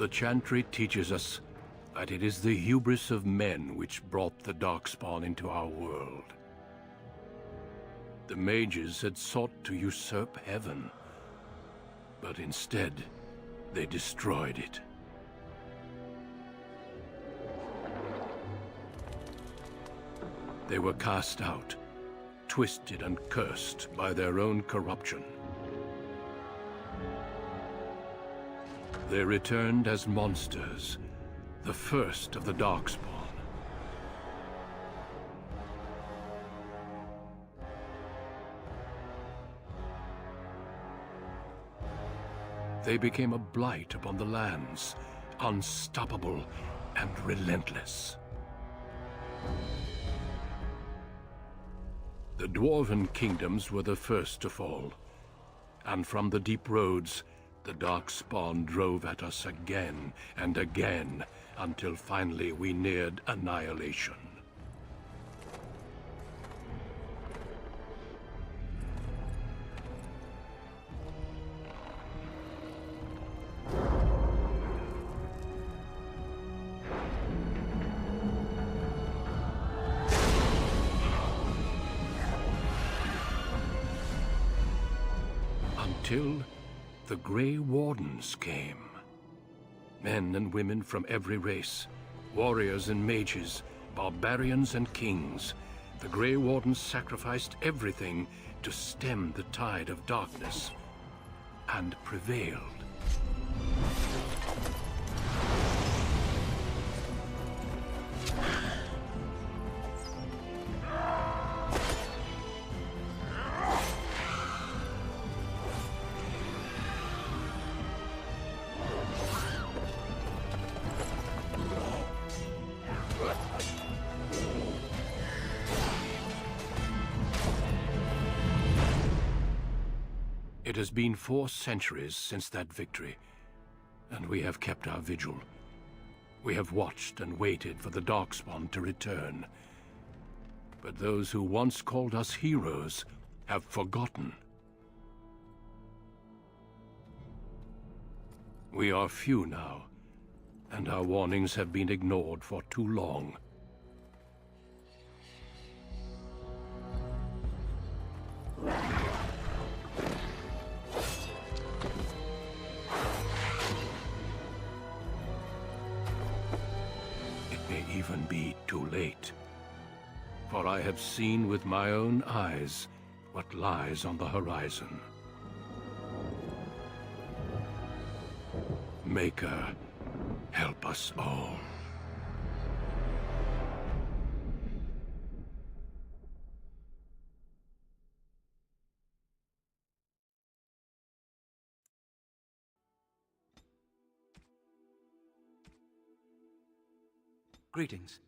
The Chantry teaches us that it is the hubris of men which brought the Darkspawn into our world. The mages had sought to usurp heaven, but instead, they destroyed it. They were cast out, twisted and cursed by their own corruption. They returned as monsters, the first of the Darkspawn. They became a blight upon the lands, unstoppable and relentless. The Dwarven kingdoms were the first to fall, and from the deep roads, the Darkspawn drove at us again and again, until finally we neared annihilation. Until the Grey Wardens came. Men and women from every race, warriors and mages, barbarians and kings. The Grey Wardens sacrificed everything to stem the tide of darkness, and prevailed. It has been 4 centuries since that victory, and we have kept our vigil. We have watched and waited for the Darkspawn to return. But those who once called us heroes have forgotten. We are few now, and our warnings have been ignored for too long. Even be too late. For I have seen with my own eyes what lies on the horizon. Maker, help us all. Greetings.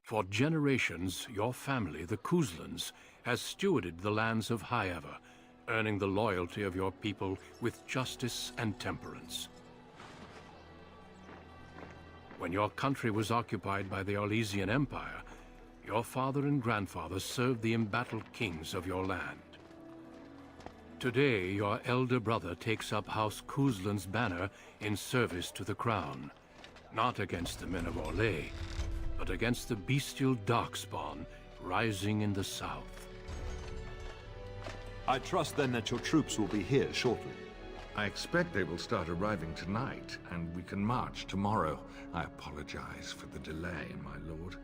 For generations, your family, the Kuzlans, has stewarded the lands of Highever, earning the loyalty of your people with justice and temperance. When your country was occupied by the Orlesian Empire, your father and grandfather served the embattled kings of your land. Today, your elder brother takes up House Kuzlan's banner in service to the crown, not against the men of Orlais, but against the bestial Darkspawn rising in the south. I trust then that your troops will be here shortly. I expect they will start arriving tonight, and we can march tomorrow. I apologize for the delay, my lord.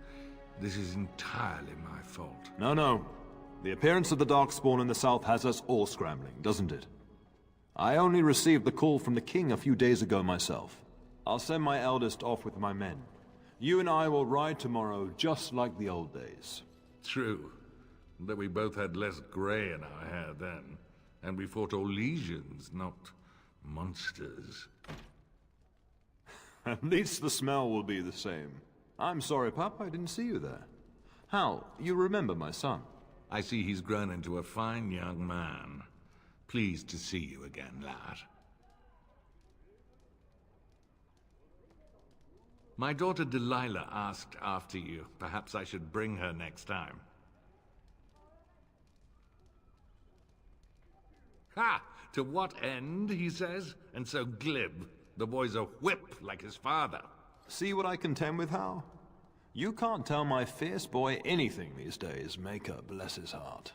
This is entirely my fault. No. The appearance of the Darkspawn in the south has us all scrambling, doesn't it? I only received the call from the king a few days ago myself. I'll send my eldest off with my men. You and I will ride tomorrow just like the old days. True. But we both had less grey in our hair then. And we fought Orlesians, not monsters. At least the smell will be the same. I'm sorry, Pup, I didn't see you there. Hal, you remember my son? I see he's grown into a fine young man. Pleased to see you again, lad. My daughter Delilah asked after you. Perhaps I should bring her next time. Ha! To what end, he says? And so glib. The boy's a whip like his father. See what I contend with, Hal? You can't tell my fierce boy anything these days, Maker bless his heart.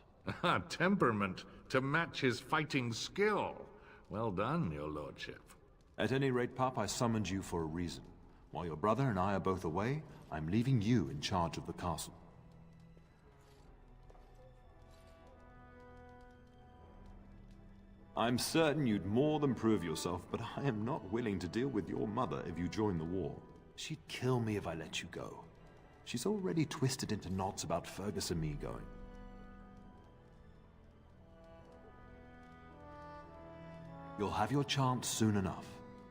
Temperament to match his fighting skill. Well done, your lordship. At any rate, Pup, I summoned you for a reason. While your brother and I are both away, I'm leaving you in charge of the castle. I'm certain you'd more than prove yourself, but I am not willing to deal with your mother if you join the war. She'd kill me if I let you go. She's already twisted into knots about Fergus and me going. You'll have your chance soon enough.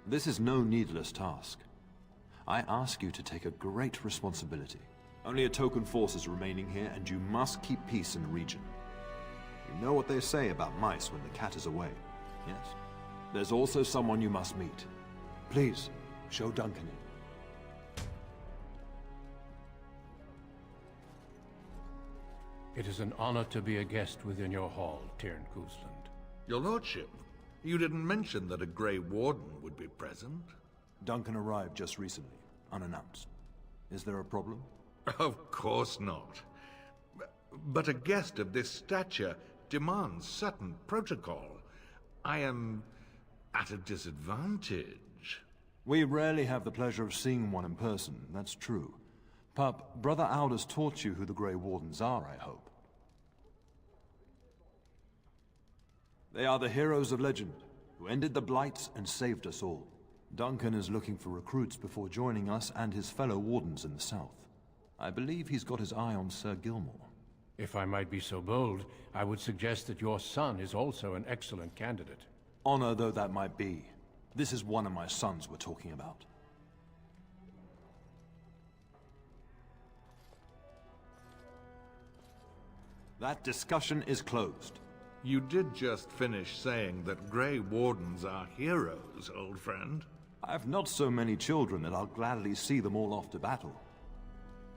This is no needless task. I ask you to take a great responsibility. Only a token force is remaining here, and you must keep peace in the region. You know what they say about mice when the cat is away, yes? There's also someone you must meet. Please, show Duncan in. It is an honor to be a guest within your hall, Teyrn Kuzland. Your lordship, you didn't mention that a Grey Warden would be present. Duncan arrived just recently, unannounced. Is there a problem? Of course not. But a guest of this stature demands certain protocol. I am at a disadvantage. We rarely have the pleasure of seeing one in person, that's true. Pup, Brother Aldous taught you who the Grey Wardens are, I hope. They are the heroes of legend, who ended the Blights and saved us all. Duncan is looking for recruits before joining us and his fellow Wardens in the south. I believe he's got his eye on Sir Gilmore. If I might be so bold, I would suggest that your son is also an excellent candidate. Honor though that might be, this is one of my sons we're talking about. That discussion is closed. You did just finish saying that Grey Wardens are heroes, old friend. I have not so many children that I'll gladly see them all off to battle.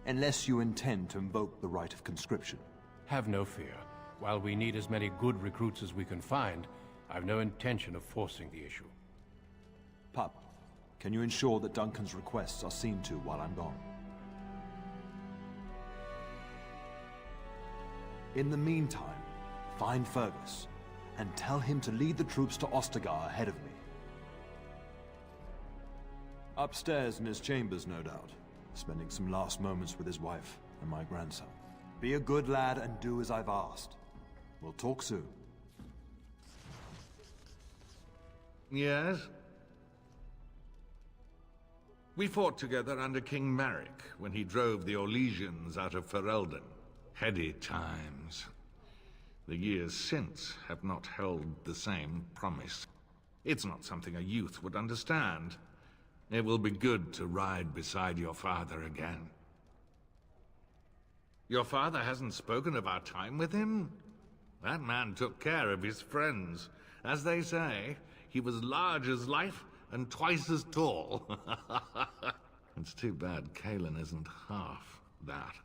Unless you intend to invoke the right of conscription. Have no fear. While we need as many good recruits as we can find, I've no intention of forcing the issue. Pup, can you ensure that Duncan's requests are seen to while I'm gone? In the meantime, find Fergus, and tell him to lead the troops to Ostagar ahead of me. Upstairs in his chambers, no doubt, spending some last moments with his wife and my grandson. Be a good lad and do as I've asked. We'll talk soon. Yes? We fought together under King Maric when he drove the Orlesians out of Ferelden. Heady times. The years since have not held the same promise. It's not something a youth would understand. It will be good to ride beside your father again. Your father hasn't spoken of our time with him? That man took care of his friends. As they say, he was large as life and twice as tall. It's too bad Cailan isn't half that.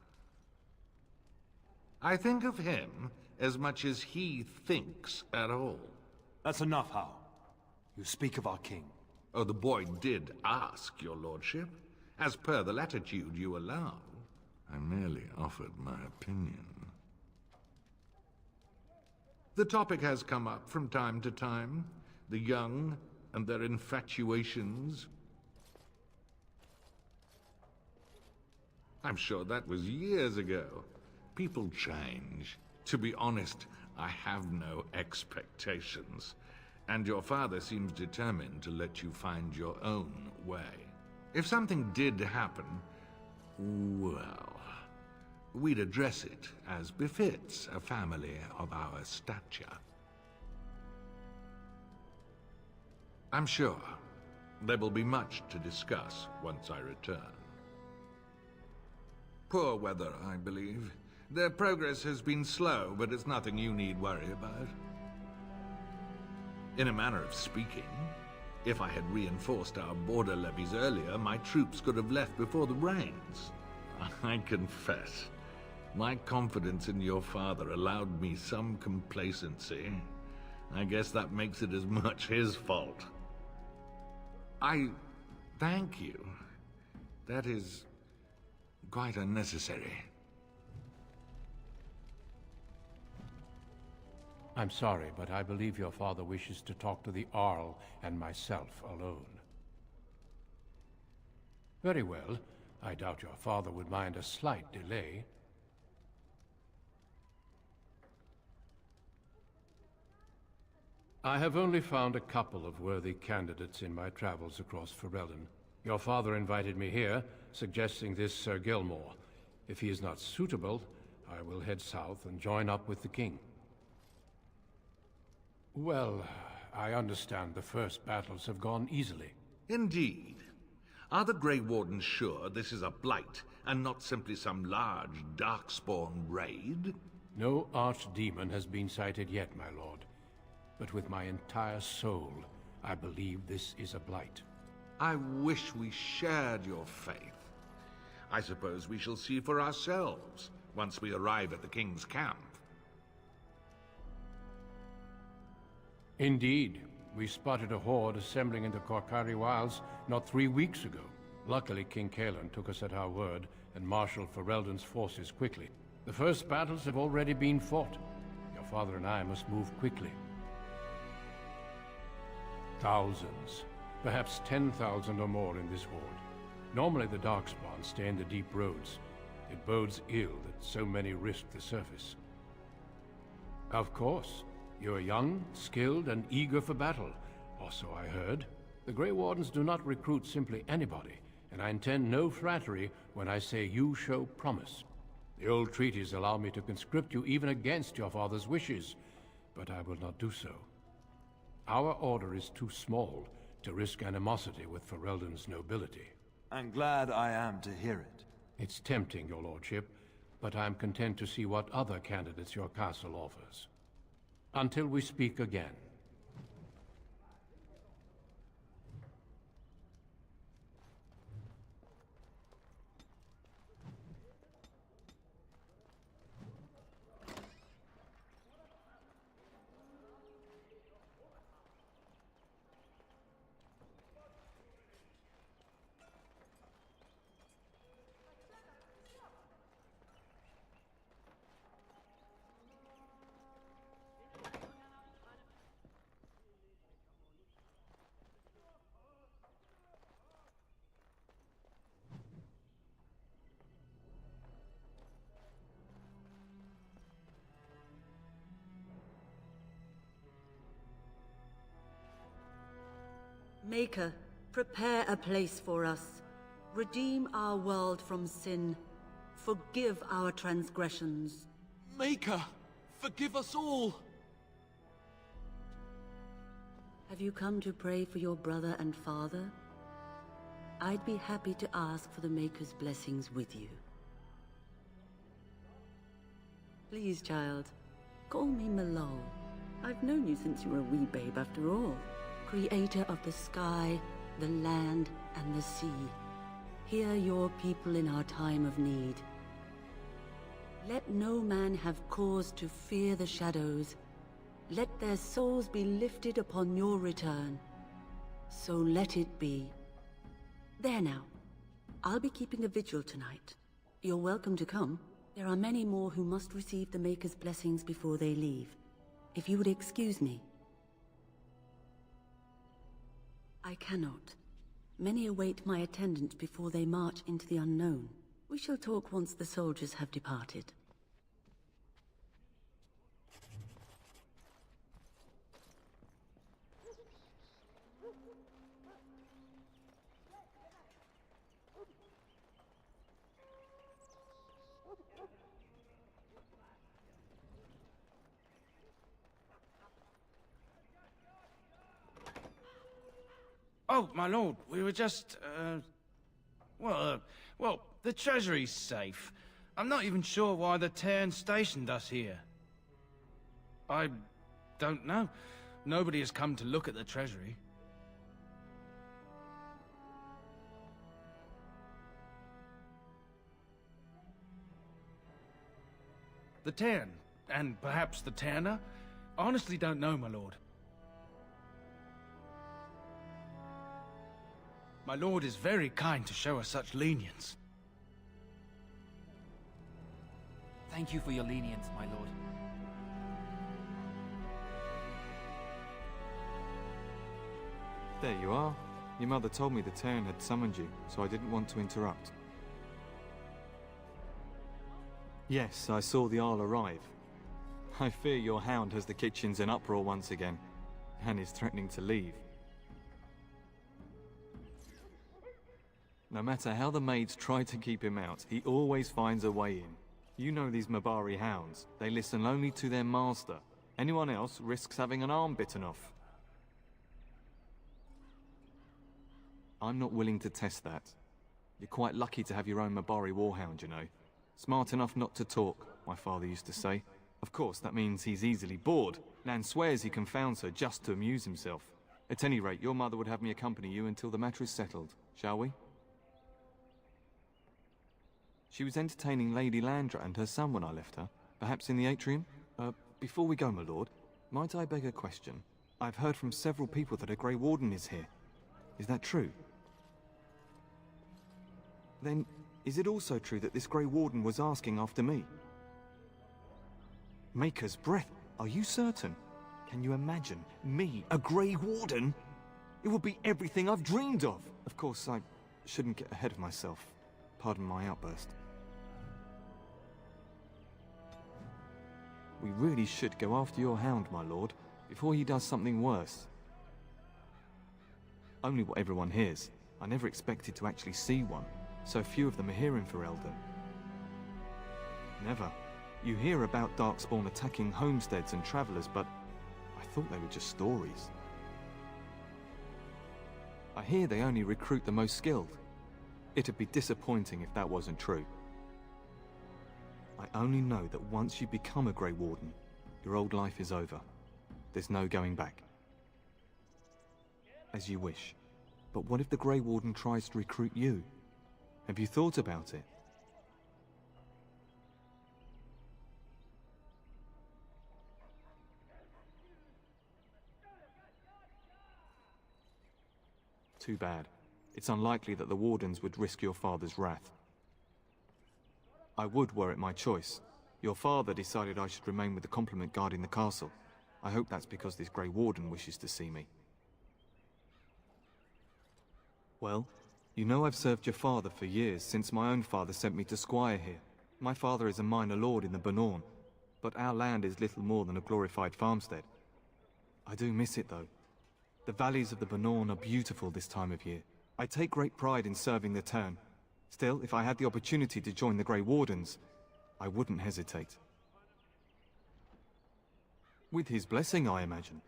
I think of him as much as he thinks at all. That's enough, Hal. You speak of our king. Oh, the boy did ask, your lordship. As per the latitude you allow. I merely offered my opinion. The topic has come up from time to time. The young and their infatuations. I'm sure that was years ago. People change. To be honest, I have no expectations. And your father seems determined to let you find your own way. If something did happen, well, we'd address it as befits a family of our stature. I'm sure there will be much to discuss once I return. Poor weather, I believe. Their progress has been slow, but it's nothing you need worry about. In a manner of speaking, if I had reinforced our border levies earlier, my troops could have left before the rains. I confess, my confidence in your father allowed me some complacency. I guess that makes it as much his fault. I thank you. That is quite unnecessary. I'm sorry, but I believe your father wishes to talk to the Arl and myself alone. Very well. I doubt your father would mind a slight delay. I have only found a couple of worthy candidates in my travels across Ferelden. Your father invited me here, suggesting this Sir Gilmore. If he is not suitable, I will head south and join up with the king. Well, I understand the first battles have gone easily. Indeed. Are the Grey Wardens sure this is a blight, and not simply some large, darkspawn raid? No archdemon has been sighted yet, my lord. But with my entire soul, I believe this is a blight. I wish we shared your faith. I suppose we shall see for ourselves once we arrive at the King's camp. Indeed. We spotted a horde assembling in the Korcari Wilds not 3 weeks ago. Luckily, King Cailan took us at our word and marshaled Ferelden's forces quickly. The first battles have already been fought. Your father and I must move quickly. Thousands, perhaps 10,000 or more in this horde. Normally the Darkspawn stay in the deep roads. It bodes ill that so many risk the surface. Of course. You are young, skilled, and eager for battle, or so I heard. The Grey Wardens do not recruit simply anybody, and I intend no flattery when I say you show promise. The old treaties allow me to conscript you even against your father's wishes, but I will not do so. Our order is too small to risk animosity with Ferelden's nobility. I'm glad I am to hear it. It's tempting, your lordship, but I am content to see what other candidates your castle offers. Until we speak again. Maker, prepare a place for us. Redeem our world from sin. Forgive our transgressions. Maker, forgive us all! Have you come to pray for your brother and father? I'd be happy to ask for the Maker's blessings with you. Please, child. Call me Malol. I've known you since you were a wee babe after all. Creator of the sky, the land, and the sea. Hear your people in our time of need. Let no man have cause to fear the shadows. Let their souls be lifted upon your return. So let it be. There now. I'll be keeping a vigil tonight. You're welcome to come. There are many more who must receive the Maker's blessings before they leave. If you would excuse me. I cannot. Many await my attendance before they march into the unknown. We shall talk once the soldiers have departed. Oh, my lord, we were just, well, the treasury's safe. I'm not even sure why the Cairn stationed us here. I don't know. Nobody has come to look at the treasury. The Cairn, and perhaps the Tanner? Honestly don't know, my lord. My lord is very kind to show us such lenience. Thank you for your lenience, my lord. There you are. Your mother told me the Cairn had summoned you, so I didn't want to interrupt. Yes, I saw the Arl arrive. I fear your hound has the kitchens in uproar once again, and is threatening to leave. No matter how the maids try to keep him out, he always finds a way in. You know these Mabari hounds. They listen only to their master. Anyone else risks having an arm bitten off. I'm not willing to test that. You're quite lucky to have your own Mabari warhound, you know. Smart enough not to talk, my father used to say. Of course, that means he's easily bored. Lan swears he confounds her just to amuse himself. At any rate, your mother would have me accompany you until the matter is settled, shall we? She was entertaining Lady Landra and her son when I left her. Perhaps in the atrium? Before we go, my lord, might I beg a question? I've heard from several people that a Grey Warden is here. Is that true? Then, is it also true that this Grey Warden was asking after me? Maker's breath, are you certain? Can you imagine? Me, a Grey Warden? It would be everything I've dreamed of! Of course, I shouldn't get ahead of myself. Pardon my outburst. We really should go after your hound, my lord, before he does something worse. Only what everyone hears. I never expected to actually see one. So few of them are here in Ferelden. Never. You hear about Darkspawn attacking homesteads and travelers, but I thought they were just stories. I hear they only recruit the most skilled. It'd be disappointing if that wasn't true. I only know that once you become a Grey Warden, your old life is over. There's no going back. As you wish. But what if the Grey Warden tries to recruit you? Have you thought about it? Too bad. It's unlikely that the Wardens would risk your father's wrath. I would were it my choice. Your father decided I should remain with the complement guarding the castle. I hope that's because this Grey Warden wishes to see me. Well, you know I've served your father for years, since my own father sent me to squire here. My father is a minor lord in the Bannorn, but our land is little more than a glorified farmstead. I do miss it, though. The valleys of the Bannorn are beautiful this time of year. I take great pride in serving the Tern. Still, if I had the opportunity to join the Grey Wardens, I wouldn't hesitate. With his blessing, I imagine.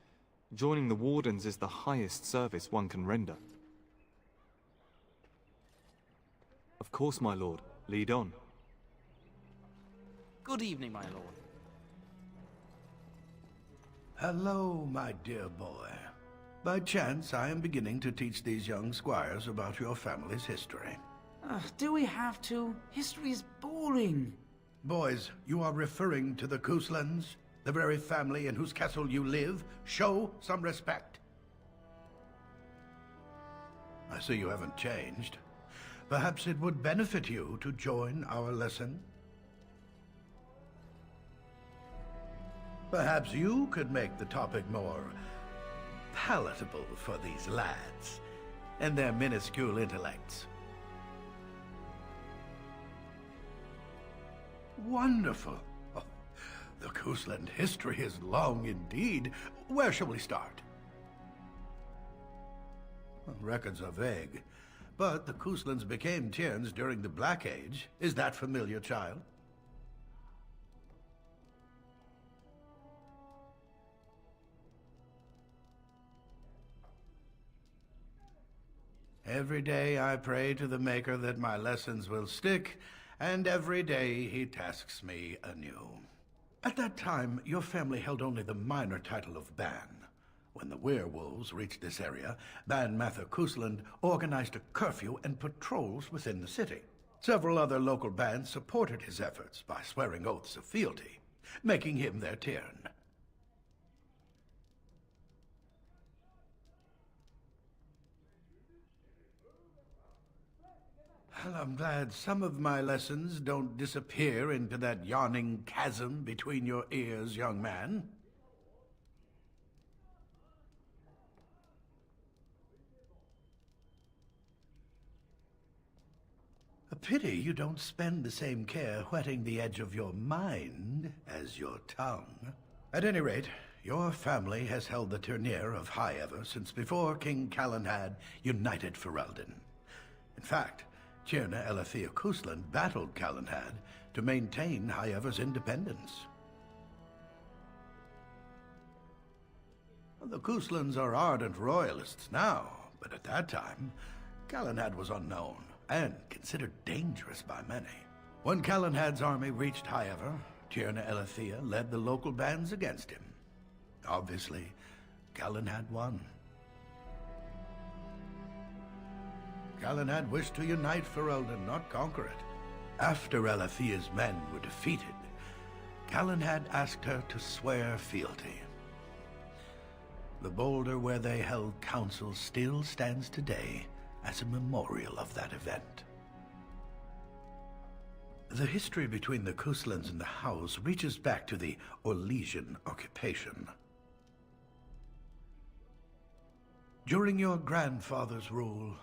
Joining the Wardens is the highest service one can render. Of course, my lord. Lead on. Good evening, my lord. Hello, my dear boy. By chance, I am beginning to teach these young squires about your family's history. Do we have to? History is boring. Boys, you are referring to the Couslands, the very family in whose castle you live. Show some respect. I see you haven't changed. Perhaps it would benefit you to join our lesson. Perhaps you could make the topic more palatable for these lads and their minuscule intellects. Wonderful. Oh, the Cousland history is long indeed. Where shall we start? Well, records are vague, but the Couslands became Tierns during the Black Age. Is that familiar, child? Every day I pray to the Maker that my lessons will stick, and every day he tasks me anew. At that time, your family held only the minor title of Ban. When the werewolves reached this area, Ban Mather Cousland organized a curfew and patrols within the city. Several other local bands supported his efforts by swearing oaths of fealty, making him their Tiern. Well, I'm glad some of my lessons don't disappear into that yawning chasm between your ears, young man. A pity you don't spend the same care whetting the edge of your mind as your tongue. At any rate, your family has held the Tourneur of High Ever since before King Calenhad united Ferelden. In fact, Tierna Elethea Cousland battled Calenhad to maintain High Ever's independence. The Couslands are ardent royalists now, but at that time, Calenhad was unknown and considered dangerous by many. When Calenhad's army reached High Ever, Tierna Elethea led the local bands against him. Obviously, Calenhad won. Calenhad wished to unite Ferelden, not conquer it. After Elethea's men were defeated, Calenhad asked her to swear fealty. The boulder where they held council still stands today as a memorial of that event. The history between the Couslands and the House reaches back to the Orlesian occupation. During your grandfather's rule,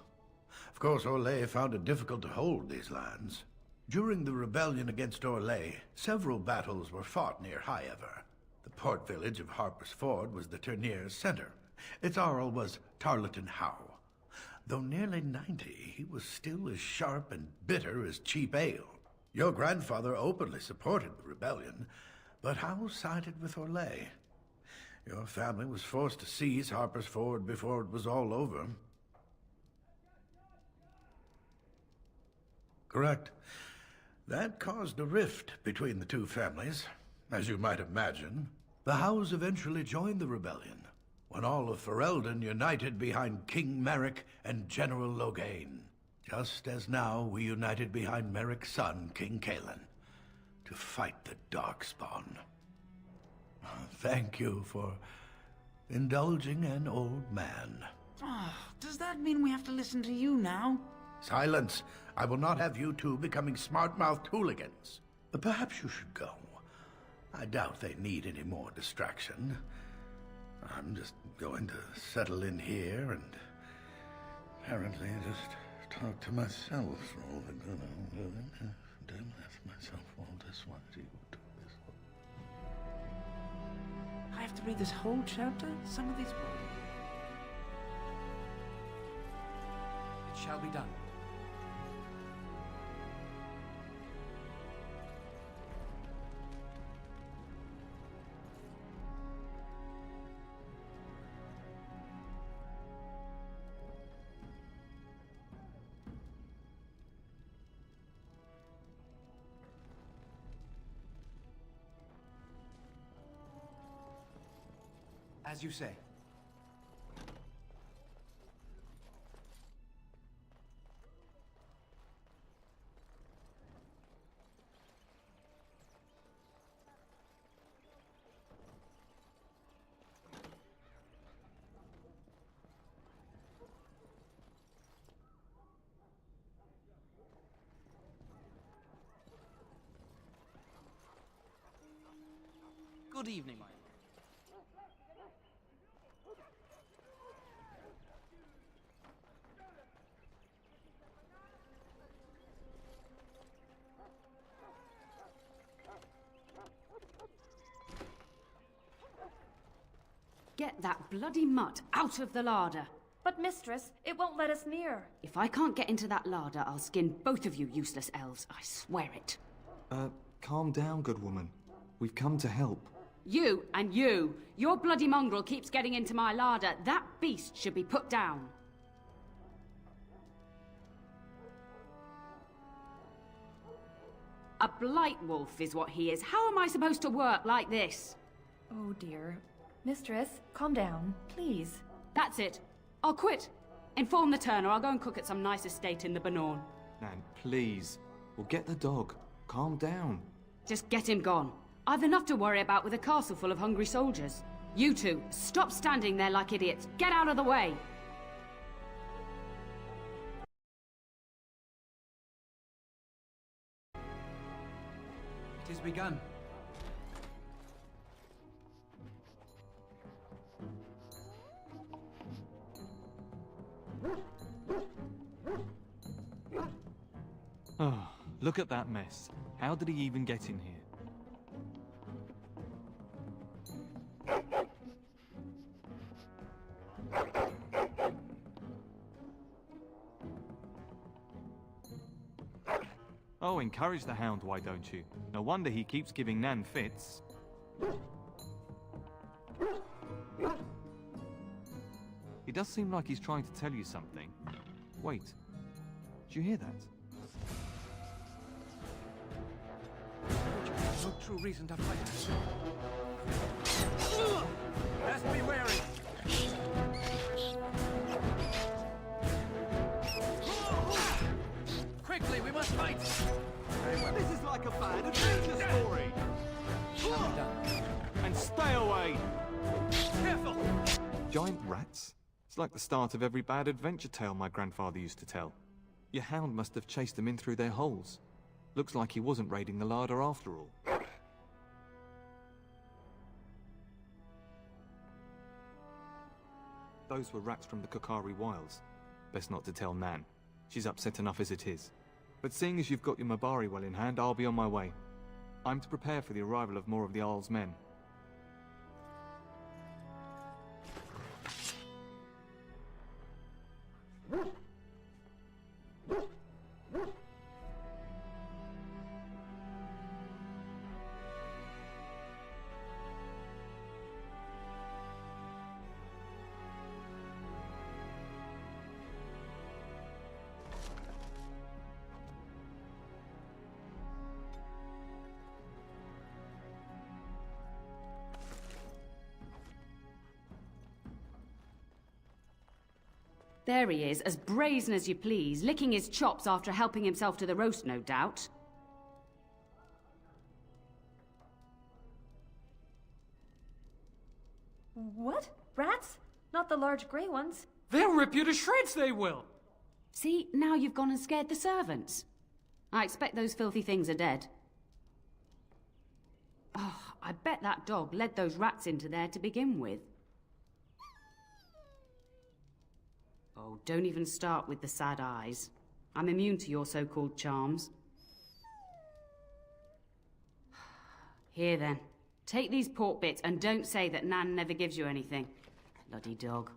of course, Orlais found it difficult to hold these lands. During the rebellion against Orlais, several battles were fought near High Ever. The port village of Harper's Ford was the Tourneur's center. Its Arl was Tarleton Howe. Though nearly 90, he was still as sharp and bitter as cheap ale. Your grandfather openly supported the rebellion, but Howe sided with Orlais. Your family was forced to seize Harper's Ford before it was all over. Correct. That caused a rift between the two families, as you might imagine. The Howes eventually joined the rebellion, when all of Ferelden united behind King Merrick and General Loghain, just as now we united behind Merrick's son, King Cailan, to fight the Darkspawn. Thank you for indulging an old man. Does that mean we have to listen to you now? Silence! I will not have you two becoming smart-mouthed hooligans. Perhaps you should go. I doubt they need any more distraction. I'm just going to settle in here and apparently just talk to myself. I have to read this whole chapter? Some of these words. It shall be done. As you say. Good evening, my lord. Get that bloody mutt out of the larder. But, mistress, it won't let us near. If I can't get into that larder, I'll skin both of you useless elves. I swear it. Calm down, good woman. We've come to help. You and you. Your bloody mongrel keeps getting into my larder. That beast should be put down. A blight wolf is what he is. How am I supposed to work like this? Oh, dear. Mistress, calm down, please. That's it. I'll quit. Inform the turner. I'll go and cook at some nice estate in the Banorn. Nan, please. We'll get the dog. Calm down. Just get him gone. I've enough to worry about with a castle full of hungry soldiers. You two, stop standing there like idiots. Get out of the way! It has begun. Oh, look at that mess. How did he even get in here? Oh, encourage the hound, why don't you? No wonder he keeps giving Nan fits. He does seem like he's trying to tell you something. Wait, did you hear that? No true reason to fight. Best be wary. Quickly, we must fight. This is like a bad adventure story. And stay away! Careful! Giant rats? It's like the start of every bad adventure tale my grandfather used to tell. Your hound must have chased them in through their holes. Looks like he wasn't raiding the larder after all. Those were rats from the Kokari Wilds. Best not to tell Nan. She's upset enough as it is. But seeing as you've got your Mabari well in hand, I'll be on my way. I'm to prepare for the arrival of more of the Jarl's men. There he is, as brazen as you please, licking his chops after helping himself to the roast, no doubt. What? Rats? Not the large grey ones? They'll rip you to shreds, they will! See, now you've gone and scared the servants. I expect those filthy things are dead. Oh, I bet that dog led those rats into there to begin with. Oh, don't even start with the sad eyes. I'm immune to your so-called charms. Here then, take these pork bits and don't say that Nan never gives you anything. Bloody dog.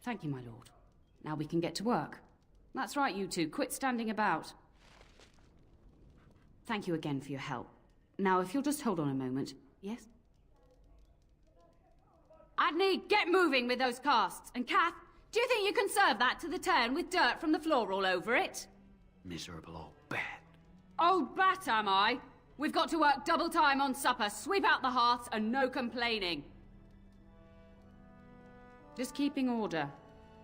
Thank you, my lord. Now we can get to work. That's right, you two. Quit standing about. Thank you again for your help. Now, if you'll just hold on a moment. Yes? Adney, get moving with those casts. And Kath, do you think you can serve that to the turn with dirt from the floor all over it? Miserable old bat. Old bat, am I? We've got to work double time on supper, sweep out the hearths, and no complaining. Just keeping order.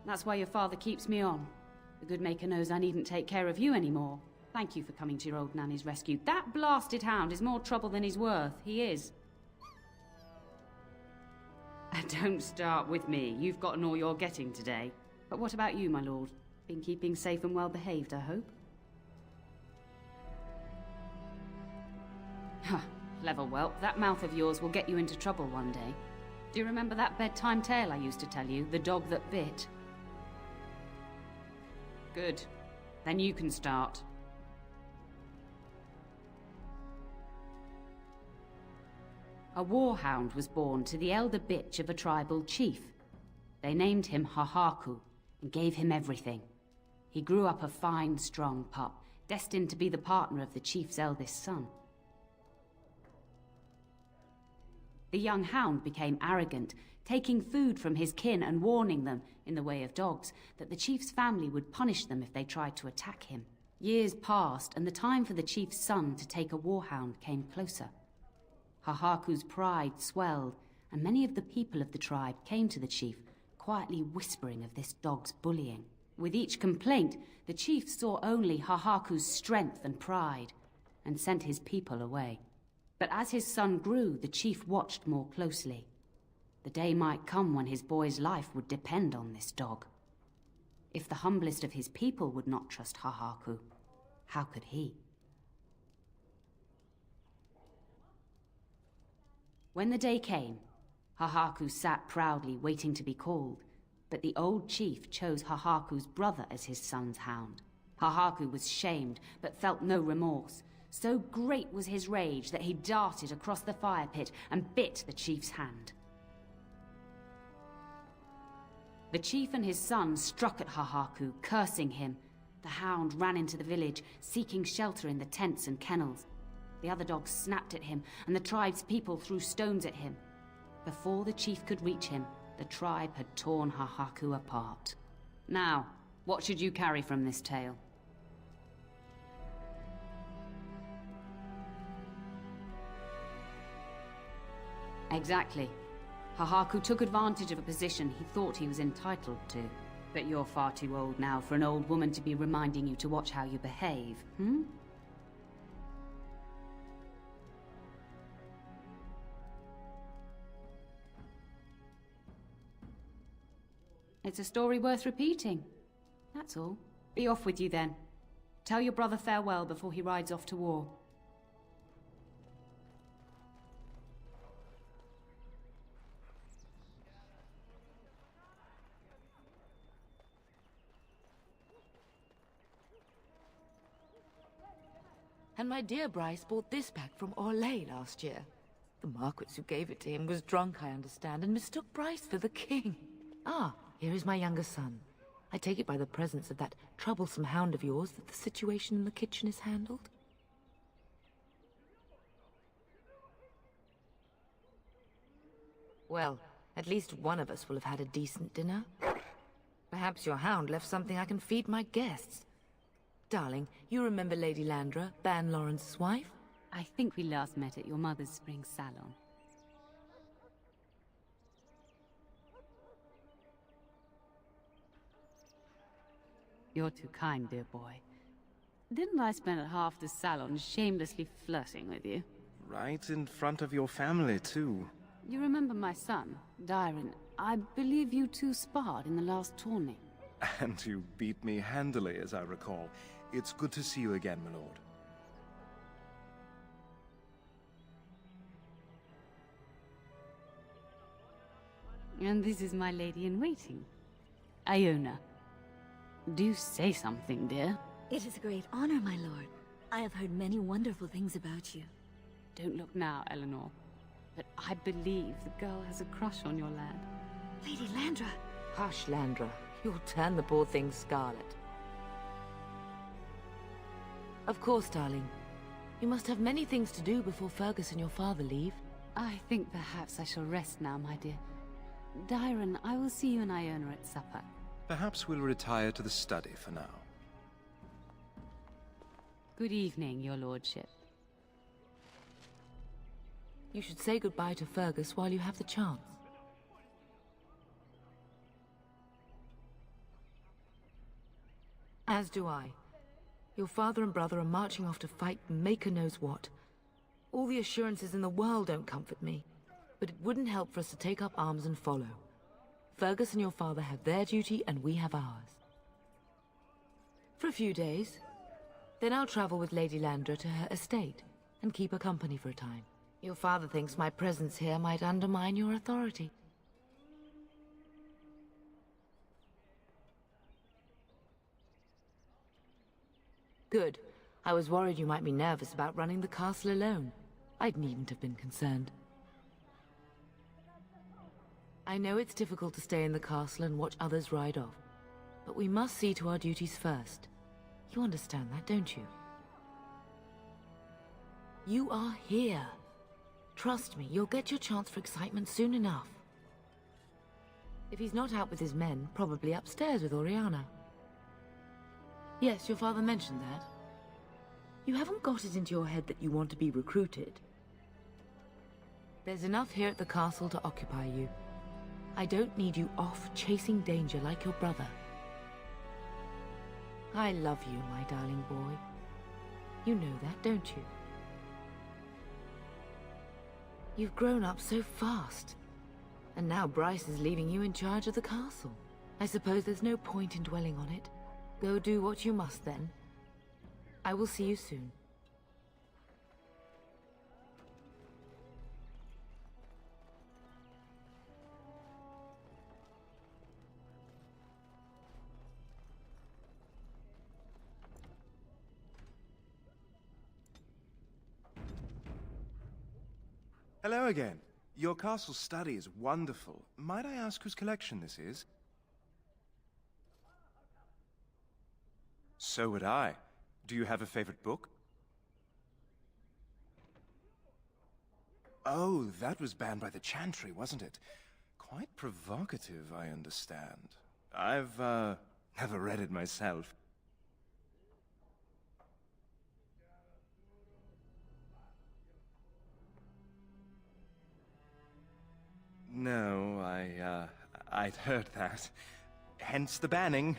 That's why your father keeps me on. The good maker knows I needn't take care of you anymore. Thank you for coming to your old nanny's rescue. That blasted hound is more trouble than he's worth. He is. Don't start with me. You've gotten all you're getting today. But what about you, my lord? Been keeping safe and well behaved, I hope? Huh. Clever whelp. That mouth of yours will get you into trouble one day. Do you remember that bedtime tale I used to tell you? The dog that bit? Good. Then you can start. A warhound was born to the elder bitch of a tribal chief. They named him Hahaku and gave him everything. He grew up a fine, strong pup, destined to be the partner of the chief's eldest son. The young hound became arrogant, taking food from his kin and warning them, in the way of dogs, that the chief's family would punish them if they tried to attack him. Years passed, and the time for the chief's son to take a warhound came closer. Hahaku's pride swelled, and many of the people of the tribe came to the chief, quietly whispering of this dog's bullying. With each complaint, the chief saw only Hahaku's strength and pride, and sent his people away. But as his son grew, the chief watched more closely. The day might come when his boy's life would depend on this dog. If the humblest of his people would not trust Hahaku, how could he? When the day came, Hahaku sat proudly waiting to be called, but the old chief chose Hahaku's brother as his son's hound. Hahaku was shamed, but felt no remorse. So great was his rage that he darted across the fire pit and bit the chief's hand. The chief and his son struck at Hahaku, cursing him. The hound ran into the village, seeking shelter in the tents and kennels. The other dogs snapped at him, and the tribe's people threw stones at him. Before the chief could reach him, the tribe had torn Hahaku apart. Now, what should you carry from this tale? Exactly. Hahaku took advantage of a position he thought he was entitled to. But you're far too old now for an old woman to be reminding you to watch how you behave, hmm? It's a story worth repeating. That's all. Be off with you then. Tell your brother farewell before he rides off to war. And my dear Bryce bought this back from Orlais last year. The Marquis who gave it to him was drunk, I understand, and mistook Bryce for the king. Ah, here is my younger son. I take it by the presence of that troublesome hound of yours that the situation in the kitchen is handled? Well, at least one of us will have had a decent dinner. Perhaps your hound left something I can feed my guests. Darling, you remember Lady Landra, Ban Lawrence's wife? I think we last met at your mother's spring salon. You're too kind, dear boy. Didn't I spend half the salon shamelessly flirting with you? Right in front of your family, too. You remember my son, Dyron. I believe you two sparred in the last tourney. And you beat me handily, as I recall. It's good to see you again, my lord. And this is my lady-in-waiting, Iona. Do say something, dear. It is a great honor, my lord. I have heard many wonderful things about you. Don't look now, Eleanor. But I believe the girl has a crush on your lad. Lady Landra! Hush, Landra. You'll turn the poor thing scarlet. Of course, darling. You must have many things to do before Fergus and your father leave. I think perhaps I shall rest now, my dear. Dyron, I will see you and Iona at supper. Perhaps we'll retire to the study for now. Good evening, your lordship. You should say goodbye to Fergus while you have the chance. As do I. Your father and brother are marching off to fight Maker knows what. All the assurances in the world don't comfort me, but it wouldn't help for us to take up arms and follow. Fergus and your father have their duty, and we have ours. For a few days. Then I'll travel with Lady Landra to her estate, and keep her company for a time. Your father thinks my presence here might undermine your authority. Good. I was worried you might be nervous about running the castle alone. I needn't have been concerned. I know it's difficult to stay in the castle and watch others ride off, but we must see to our duties first. You understand that, don't you? You are here. Trust me, you'll get your chance for excitement soon enough. If he's not out with his men, probably upstairs with Oriana. Yes, your father mentioned that. You haven't got it into your head that you want to be recruited. There's enough here at the castle to occupy you. I don't need you off chasing danger like your brother. I love you, my darling boy. You know that, don't you? You've grown up so fast. And now Bryce is leaving you in charge of the castle. I suppose there's no point in dwelling on it. Go do what you must, then. I will see you soon. Hello again. Your castle study is wonderful. Might I ask whose collection this is? So would I. Do you have a favorite book? Oh, that was banned by the Chantry, wasn't it? Quite provocative, I understand. I've, never read it myself. No, I'd heard that. Hence the banning.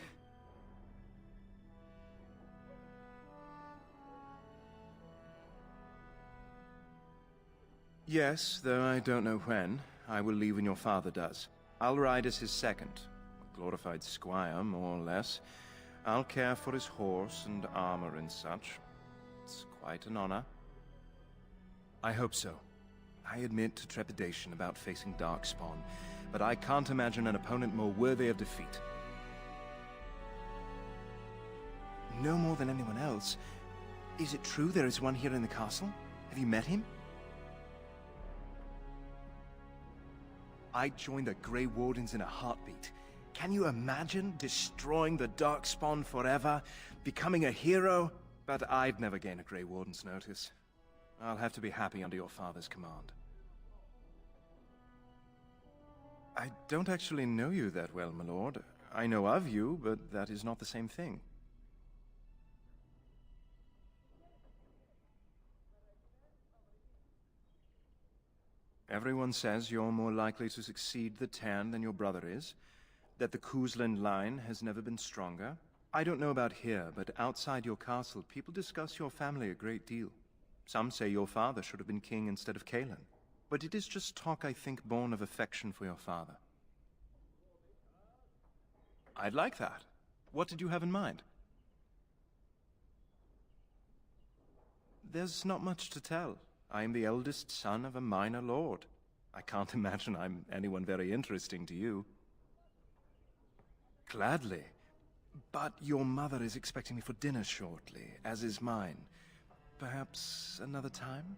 Yes, though I don't know when. I will leave when your father does. I'll ride as his second. A glorified squire, more or less. I'll care for his horse and armor and such. It's quite an honor. I hope so. I admit to trepidation about facing Darkspawn, but I can't imagine an opponent more worthy of defeat. No more than anyone else. Is it true there is one here in the castle? Have you met him? I'd join the Grey Wardens in a heartbeat. Can you imagine destroying the Darkspawn forever? Becoming a hero? But I'd never gain a Grey Warden's notice. I'll have to be happy under your father's command. I don't actually know you that well, my lord. I know of you, but that is not the same thing. Everyone says you're more likely to succeed the Tarn than your brother is, that the Cousland line has never been stronger. I don't know about here, but outside your castle, people discuss your family a great deal. Some say your father should have been king instead of Cailan. But it is just talk, I think, born of affection for your father. I'd like that. What did you have in mind? There's not much to tell. I am the eldest son of a minor lord. I can't imagine I'm anyone very interesting to you. Gladly. But your mother is expecting me for dinner shortly, as is mine. Perhaps another time?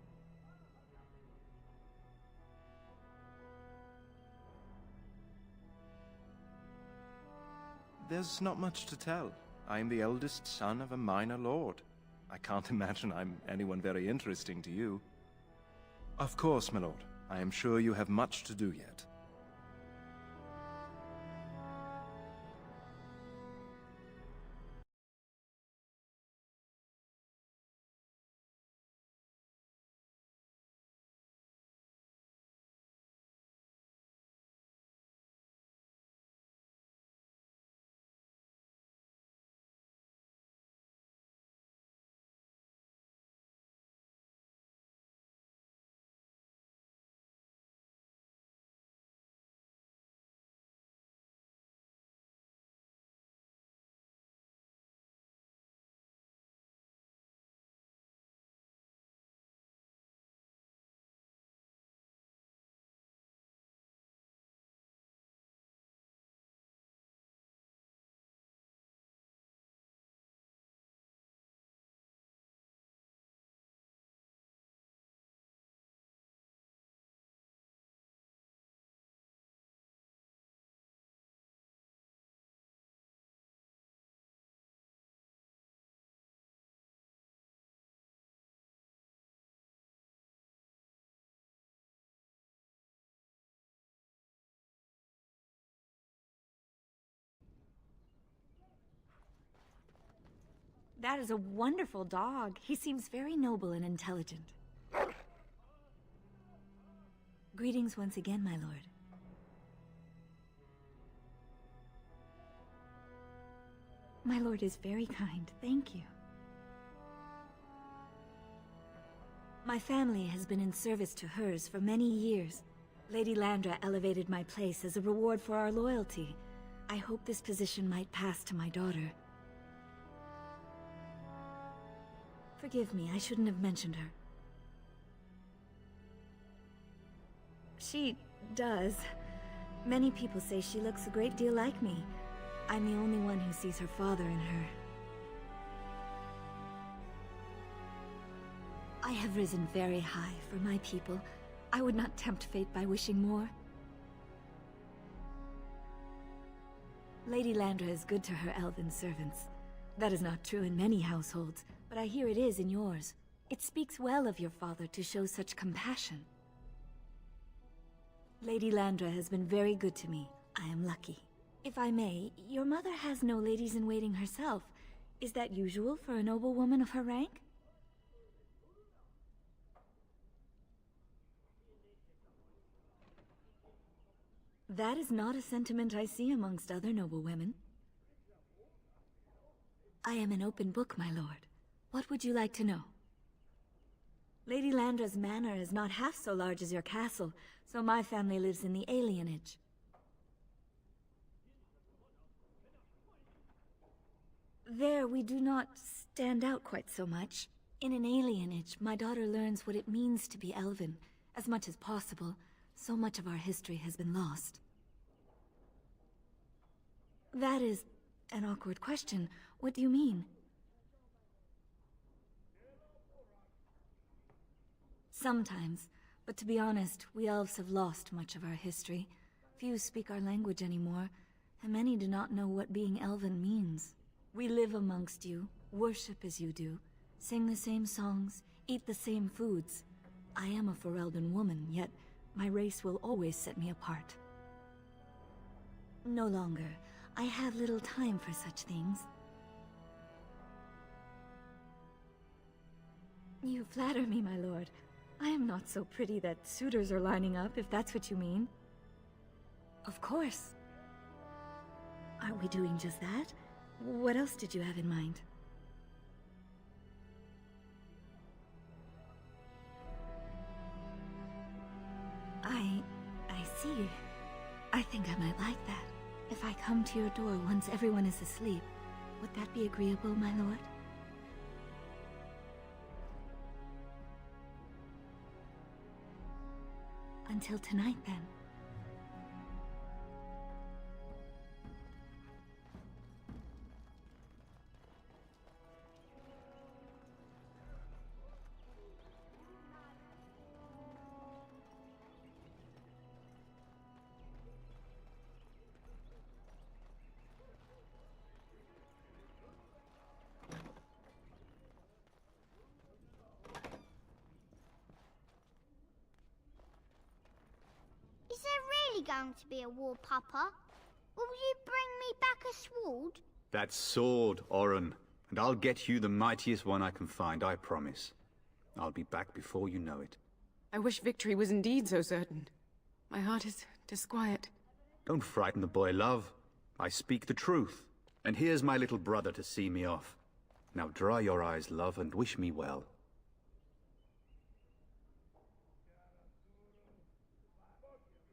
There's not much to tell. I am the eldest son of a minor lord. I can't imagine I'm anyone very interesting to you. Of course, my lord. I am sure you have much to do yet. That is a wonderful dog. He seems very noble and intelligent. Greetings once again, my lord. My lord is very kind, thank you. My family has been in service to hers for many years. Lady Landra elevated my place as a reward for our loyalty. I hope this position might pass to my daughter. Forgive me, I shouldn't have mentioned her. She does. Many people say she looks a great deal like me. I'm the only one who sees her father in her. I have risen very high for my people. I would not tempt fate by wishing more. Lady Landra is good to her elven servants. That is not true in many households, but I hear it is in yours. It speaks well of your father to show such compassion. Lady Landra has been very good to me. I am lucky. If I may, your mother has no ladies-in-waiting herself. Is that usual for a noble woman of her rank? That is not a sentiment I see amongst other noble women. I am an open book, my lord. What would you like to know? Lady Landra's manor is not half so large as your castle, so my family lives in the alienage. There, we do not stand out quite so much. In an alienage, my daughter learns what it means to be elven, as much as possible. So much of our history has been lost. That is an awkward question. What do you mean? Sometimes, but to be honest, we elves have lost much of our history. Few speak our language anymore, and many do not know what being elven means. We live amongst you, worship as you do, sing the same songs, eat the same foods. I am a Ferelden woman, yet my race will always set me apart. No longer. I have little time for such things. You flatter me, my lord. I am not so pretty that suitors are lining up, if that's what you mean. Of course. Aren't we doing just that? What else did you have in mind? I see. I think I might like that. If I come to your door once everyone is asleep, would that be agreeable, my lord? Until tonight, then. Is there really going to be a war, Papa? Will you bring me back a sword? That sword, Oren. And I'll get you the mightiest one I can find, I promise. I'll be back before you know it. I wish victory was indeed so certain. My heart is disquiet. Don't frighten the boy, love. I speak the truth. And here's my little brother to see me off. Now dry your eyes, love, and wish me well.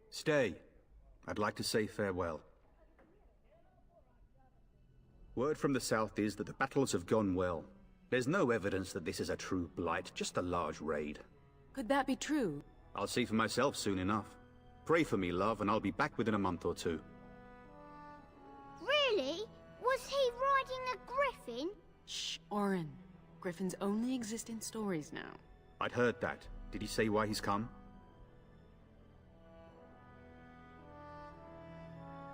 Stay. I'd like to say farewell. Word from the south is that the battles have gone well. There's no evidence that this is a true blight, just a large raid. Could that be true? I'll see for myself soon enough. Pray for me, love, and I'll be back within a month or two. Really? Was he riding a griffin? Shh, Oren. Griffins only exist in stories now. I'd heard that. Did he say why he's come?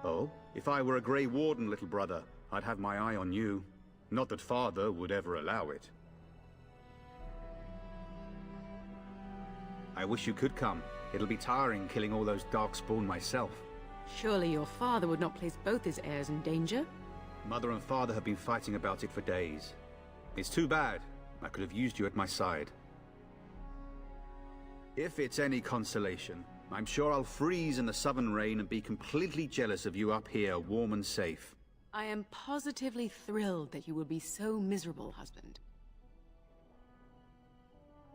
Oh? If I were a Grey Warden, little brother, I'd have my eye on you. Not that Father would ever allow it. I wish you could come. It'll be tiring killing all those Darkspawn myself. Surely your father would not place both his heirs in danger? Mother and Father have been fighting about it for days. It's too bad. I could have used you at my side. If it's any consolation, I'm sure I'll freeze in the southern rain and be completely jealous of you up here, warm and safe. I am positively thrilled that you will be so miserable, husband.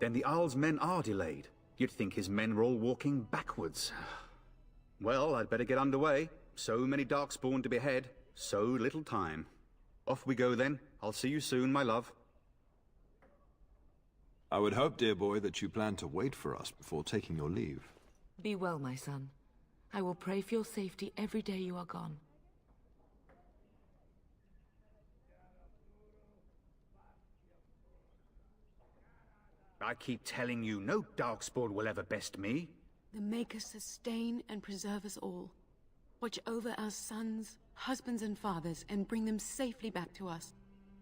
Then the Arl's men are delayed. You'd think his men were all walking backwards. Well, I'd better get underway. So many Darkspawn to behead, so little time. Off we go then. I'll see you soon, my love. I would hope, dear boy, that you plan to wait for us before taking your leave. Be well, my son. I will pray for your safety every day you are gone. I keep telling you, no Darkspawn will ever best me. The Maker sustain and preserve us all. Watch over our sons, husbands and fathers, and bring them safely back to us.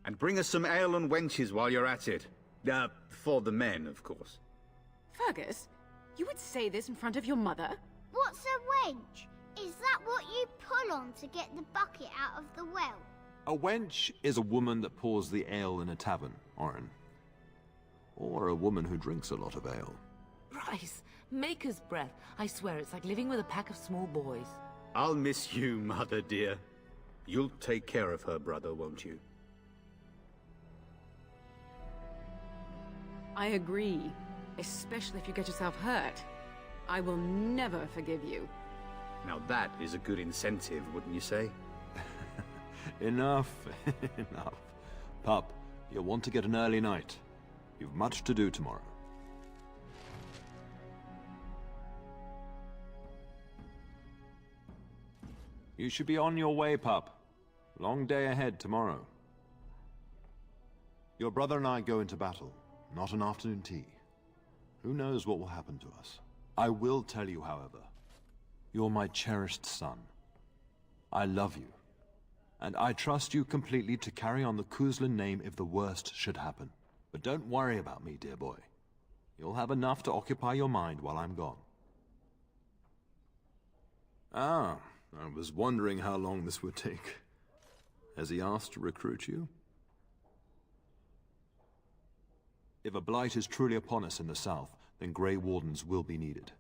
And bring us some ale and wenches while you're at it. For the men, of course. Fergus, you would say this in front of your mother? What's a wench? Is that what you pull on to get the bucket out of the well? A wench is a woman that pours the ale in a tavern, Orin. Or a woman who drinks a lot of ale. Bryce, Maker's breath. I swear it's like living with a pack of small boys. I'll miss you, mother dear. You'll take care of her, brother, won't you? I agree. Especially if you get yourself hurt. I will never forgive you. Now that is a good incentive, wouldn't you say? Enough, enough. Pup, you'll want to get an early night. You've much to do tomorrow. You should be on your way, pup. Long day ahead tomorrow. Your brother and I go into battle, not an afternoon tea. Who knows what will happen to us? I will tell you, however, you're my cherished son. I love you, and I trust you completely to carry on the Kuzlin name if the worst should happen. But don't worry about me, dear boy. You'll have enough to occupy your mind while I'm gone. Ah, I was wondering how long this would take. Has he asked to recruit you? If a blight is truly upon us in the south, then Grey Wardens will be needed.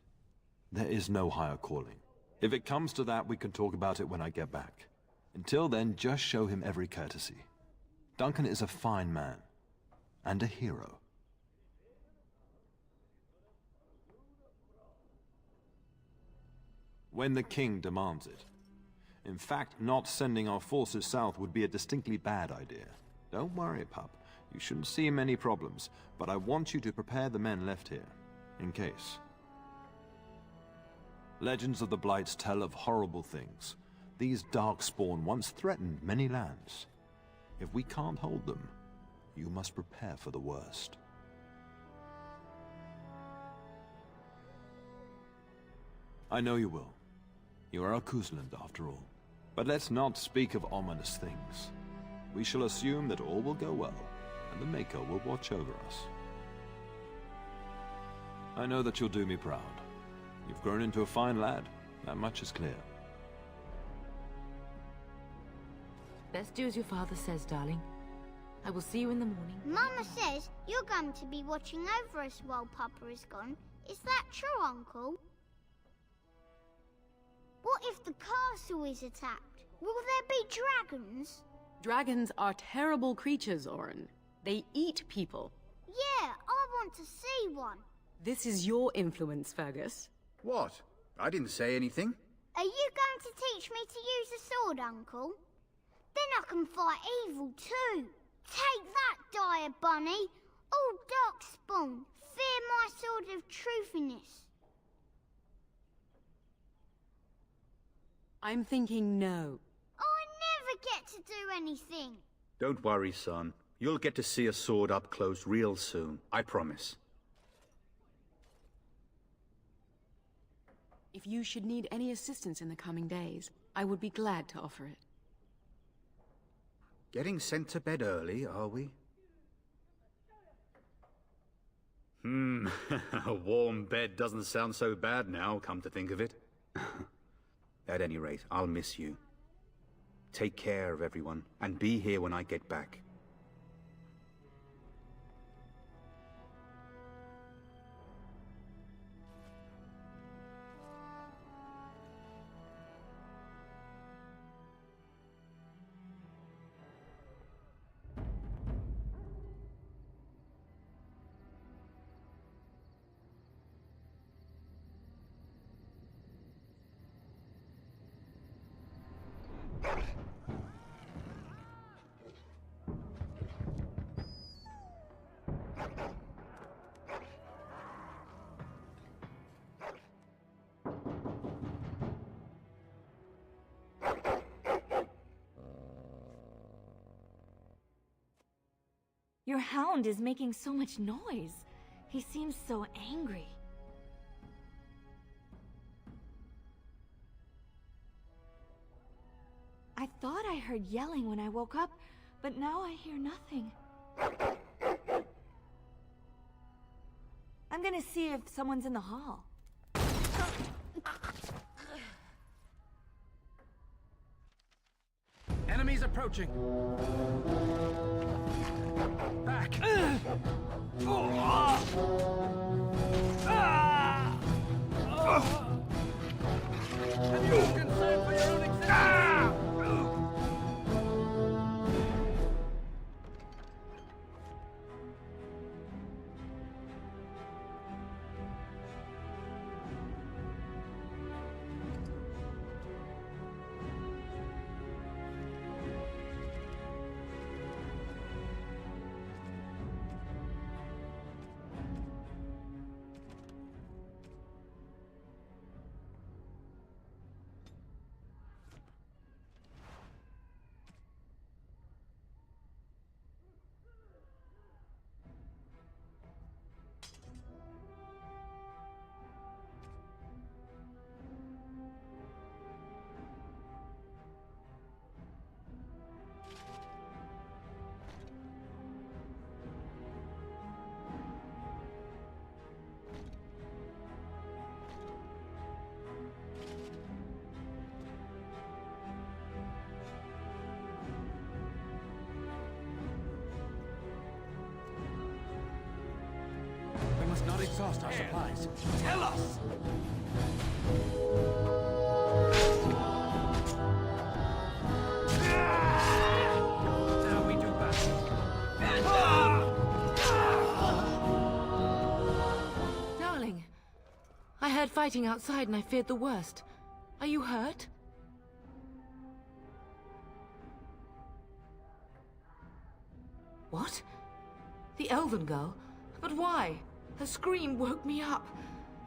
There is no higher calling. If it comes to that, we can talk about it when I get back. Until then, just show him every courtesy. Duncan is a fine man. And a hero. When the king demands it. In fact, not sending our forces south would be a distinctly bad idea. Don't worry, pup. You shouldn't see many problems, but I want you to prepare the men left here, in case. Legends of the Blights tell of horrible things. These Darkspawn once threatened many lands. If we can't hold them, you must prepare for the worst. I know you will. You are a Kuzland, after all. But let's not speak of ominous things. We shall assume that all will go well, and the Maker will watch over us. I know that you'll do me proud. You've grown into a fine lad. That much is clear. Best do as your father says, darling. I will see you in the morning. Mama says you're going to be watching over us while Papa is gone. Is that true, Uncle? What if the castle is attacked? Will there be dragons? Dragons are terrible creatures, Orin. They eat people. Yeah, I want to see one. This is your influence, Fergus. What? I didn't say anything. Are you going to teach me to use a sword, Uncle? Then I can fight evil too. Take that, dire bunny! All Darkspawn, fear my sword of truthiness. I'm thinking no. I never get to do anything. Don't worry, son. You'll get to see a sword up close real soon. I promise. If you should need any assistance in the coming days, I would be glad to offer it. Getting sent to bed early, are we? A warm bed doesn't sound so bad now, come to think of it. At any rate, I'll miss you. Take care of everyone, and be here when I get back. Your hound is making so much noise. He seems so angry. I thought I heard yelling when I woke up, but now I hear nothing. I'm gonna see if someone's in the hall. Enemies approaching. Back. Have you concern for your own existence? We must not exhaust our supplies. Tell us! Now we do battle. Darling, I heard fighting outside and I feared the worst. Are you hurt? What? The elven girl? But why? Her scream woke me up.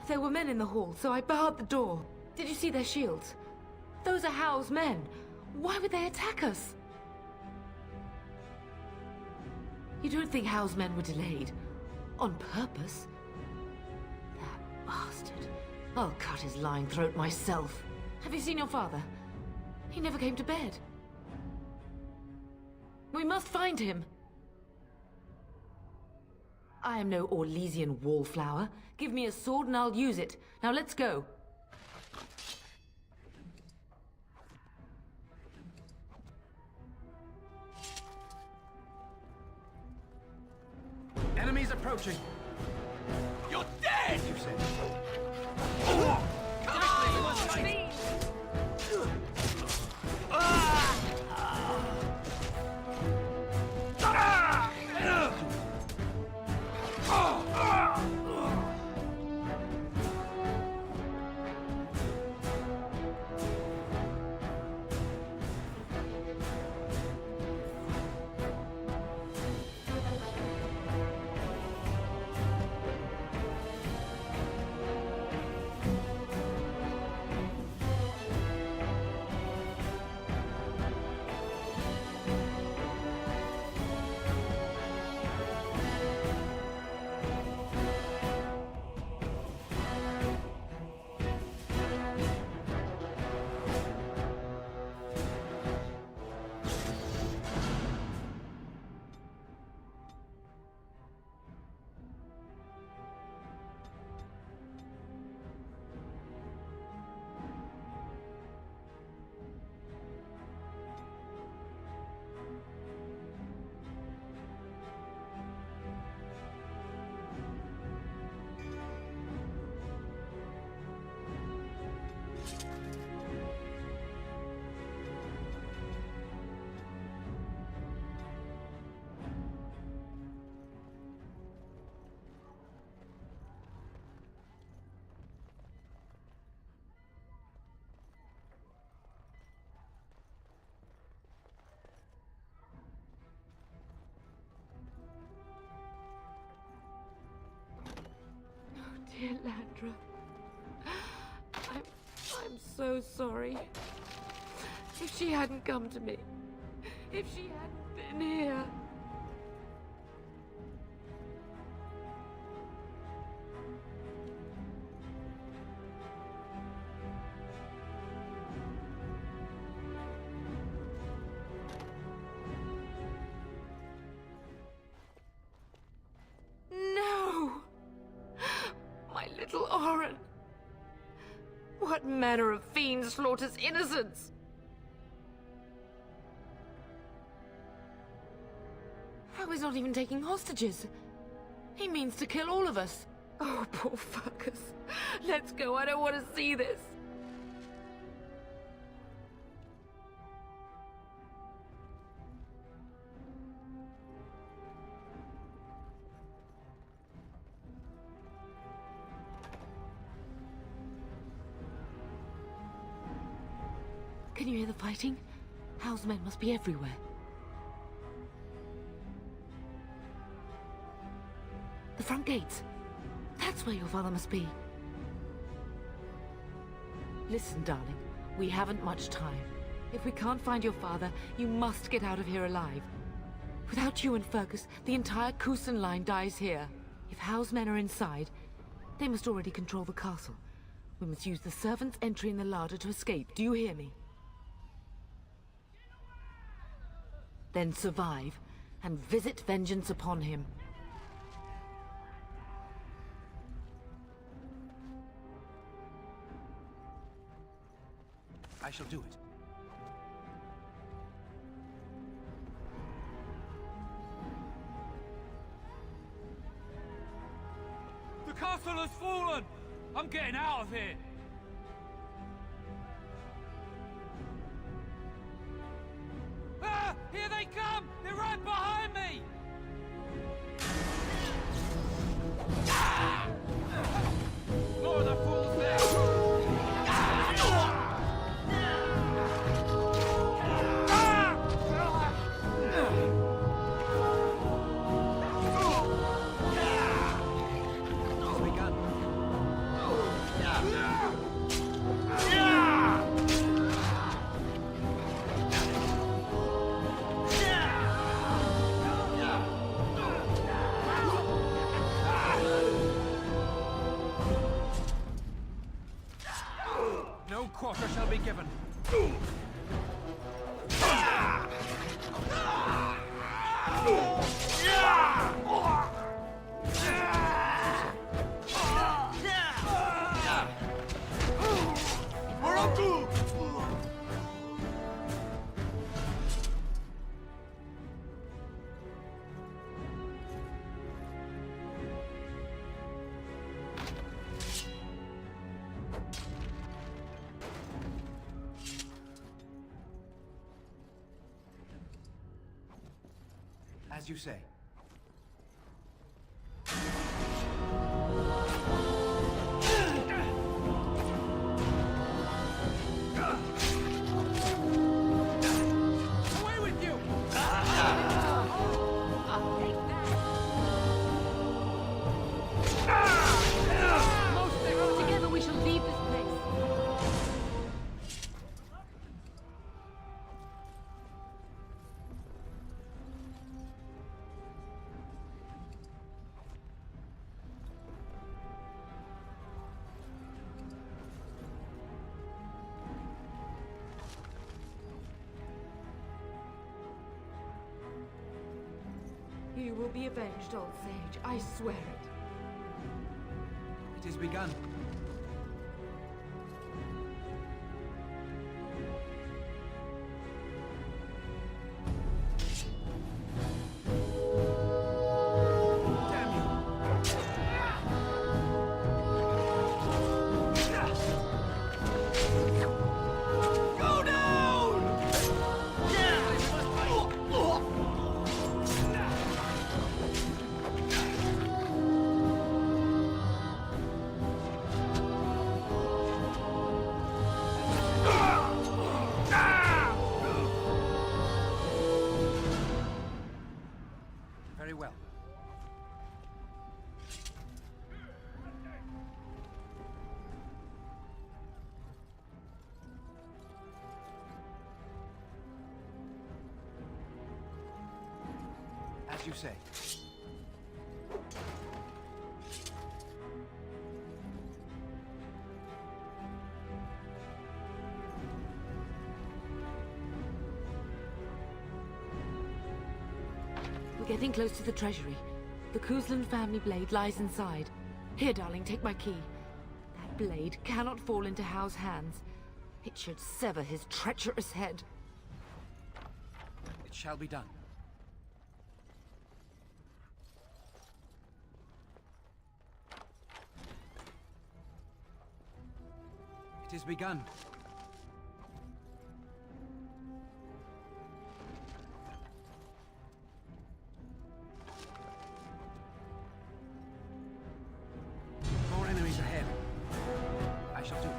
There were men in the hall, so I barred the door. Did you see their shields? Those are Howl's men. Why would they attack us? You don't think Howl's men were delayed? On purpose? That bastard. I'll cut his lying throat myself. Have you seen your father? He never came to bed. We must find him. I am no Orlesian wallflower. Give me a sword and I'll use it. Now let's go. Enemies approaching. You're dead, you said. Dear Landra, I'm so sorry. If she hadn't come to me, if she hadn't been here. What manner of fiend slaughters innocents? How he's not even taking hostages? He means to kill all of us. Oh, poor fuckers. Let's go, I don't want to see this. Can you hear the fighting? Hal's men must be everywhere. The front gates. That's where your father must be. Listen, darling. We haven't much time. If we can't find your father, you must get out of here alive. Without you and Fergus, the entire Kusan line dies here. If Hal's men are inside, they must already control the castle. We must use the servants' entry in the larder to escape. Do you hear me? Then survive, and visit vengeance upon him. I shall do it. The castle has fallen! I'm getting out of here! Ah! Here they come! They're right behind me! More of the fools there! No quarter shall be given. As you say. Away with you! Together we shall leave this place. You will be avenged, old sage. I swear it. It is begun. Very well. As you say. We're getting close to the treasury. The Kuzlan family blade lies inside. Here, darling, take my key. That blade cannot fall into Hao's hands. It should sever his treacherous head. It shall be done. It is begun. More enemies ahead. I shall do it.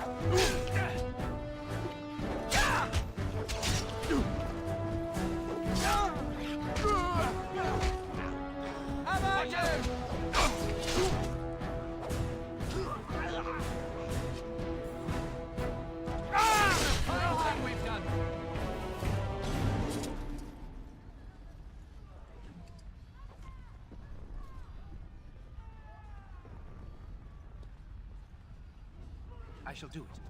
How about you? I think we've done. I shall do it.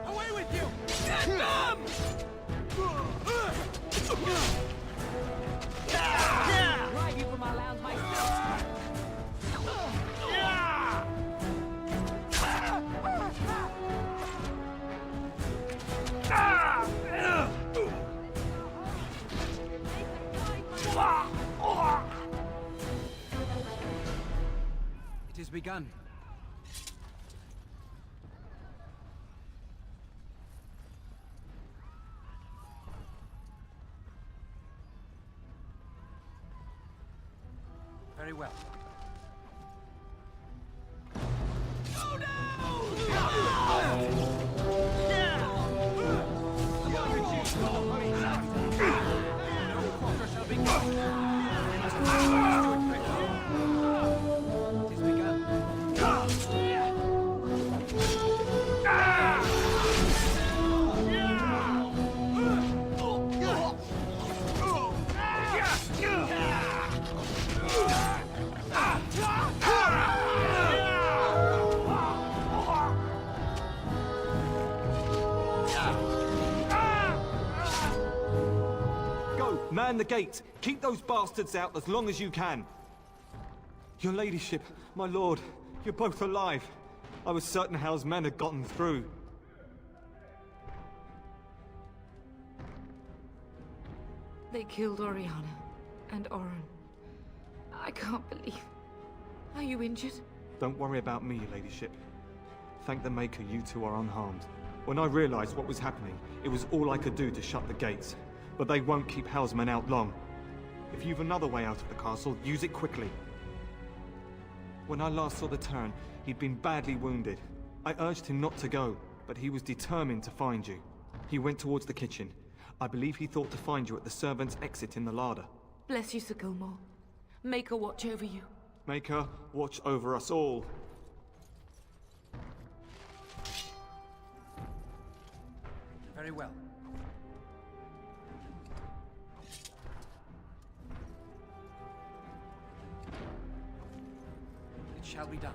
Away with you! Get them! Drive you from our lands myself. It is begun. Very well. Man the gates! Keep those bastards out as long as you can! Your ladyship, my lord, you're both alive. I was certain Hao's men had gotten through. They killed Oriana and Oren. I can't believe... Are you injured? Don't worry about me, ladyship. Thank the Maker you two are unharmed. When I realized what was happening, it was all I could do to shut the gates. But they won't keep Hao's men out long. If you've another way out of the castle, use it quickly. When I last saw the Terran, he'd been badly wounded. I urged him not to go, but he was determined to find you. He went towards the kitchen. I believe he thought to find you at the servants' exit in the larder. Bless you, Sir Gilmore. Maker watch over you. Maker, watch over us all. Very well. It shall be done.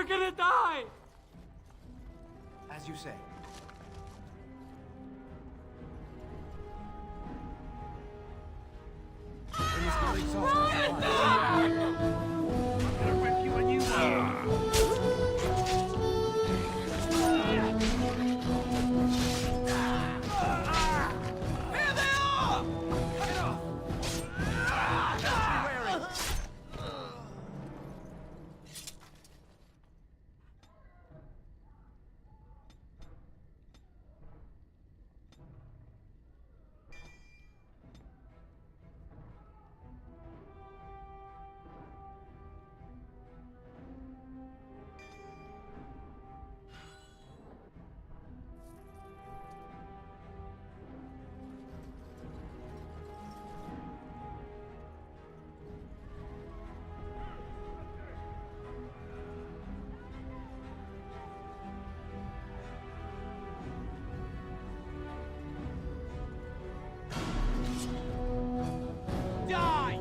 gonna die! As you say. We must not exhaust our I'm gonna rip you a new one! Here they are! Get off! Die!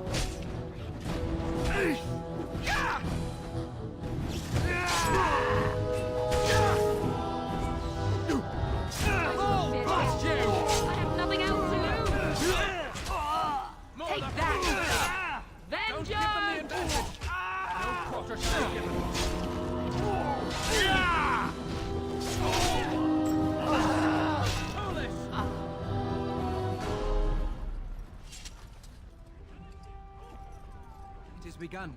I have nothing else to lose! Take that! Don't give them the advantage! No quarter shall give them. Foolish! It is begun.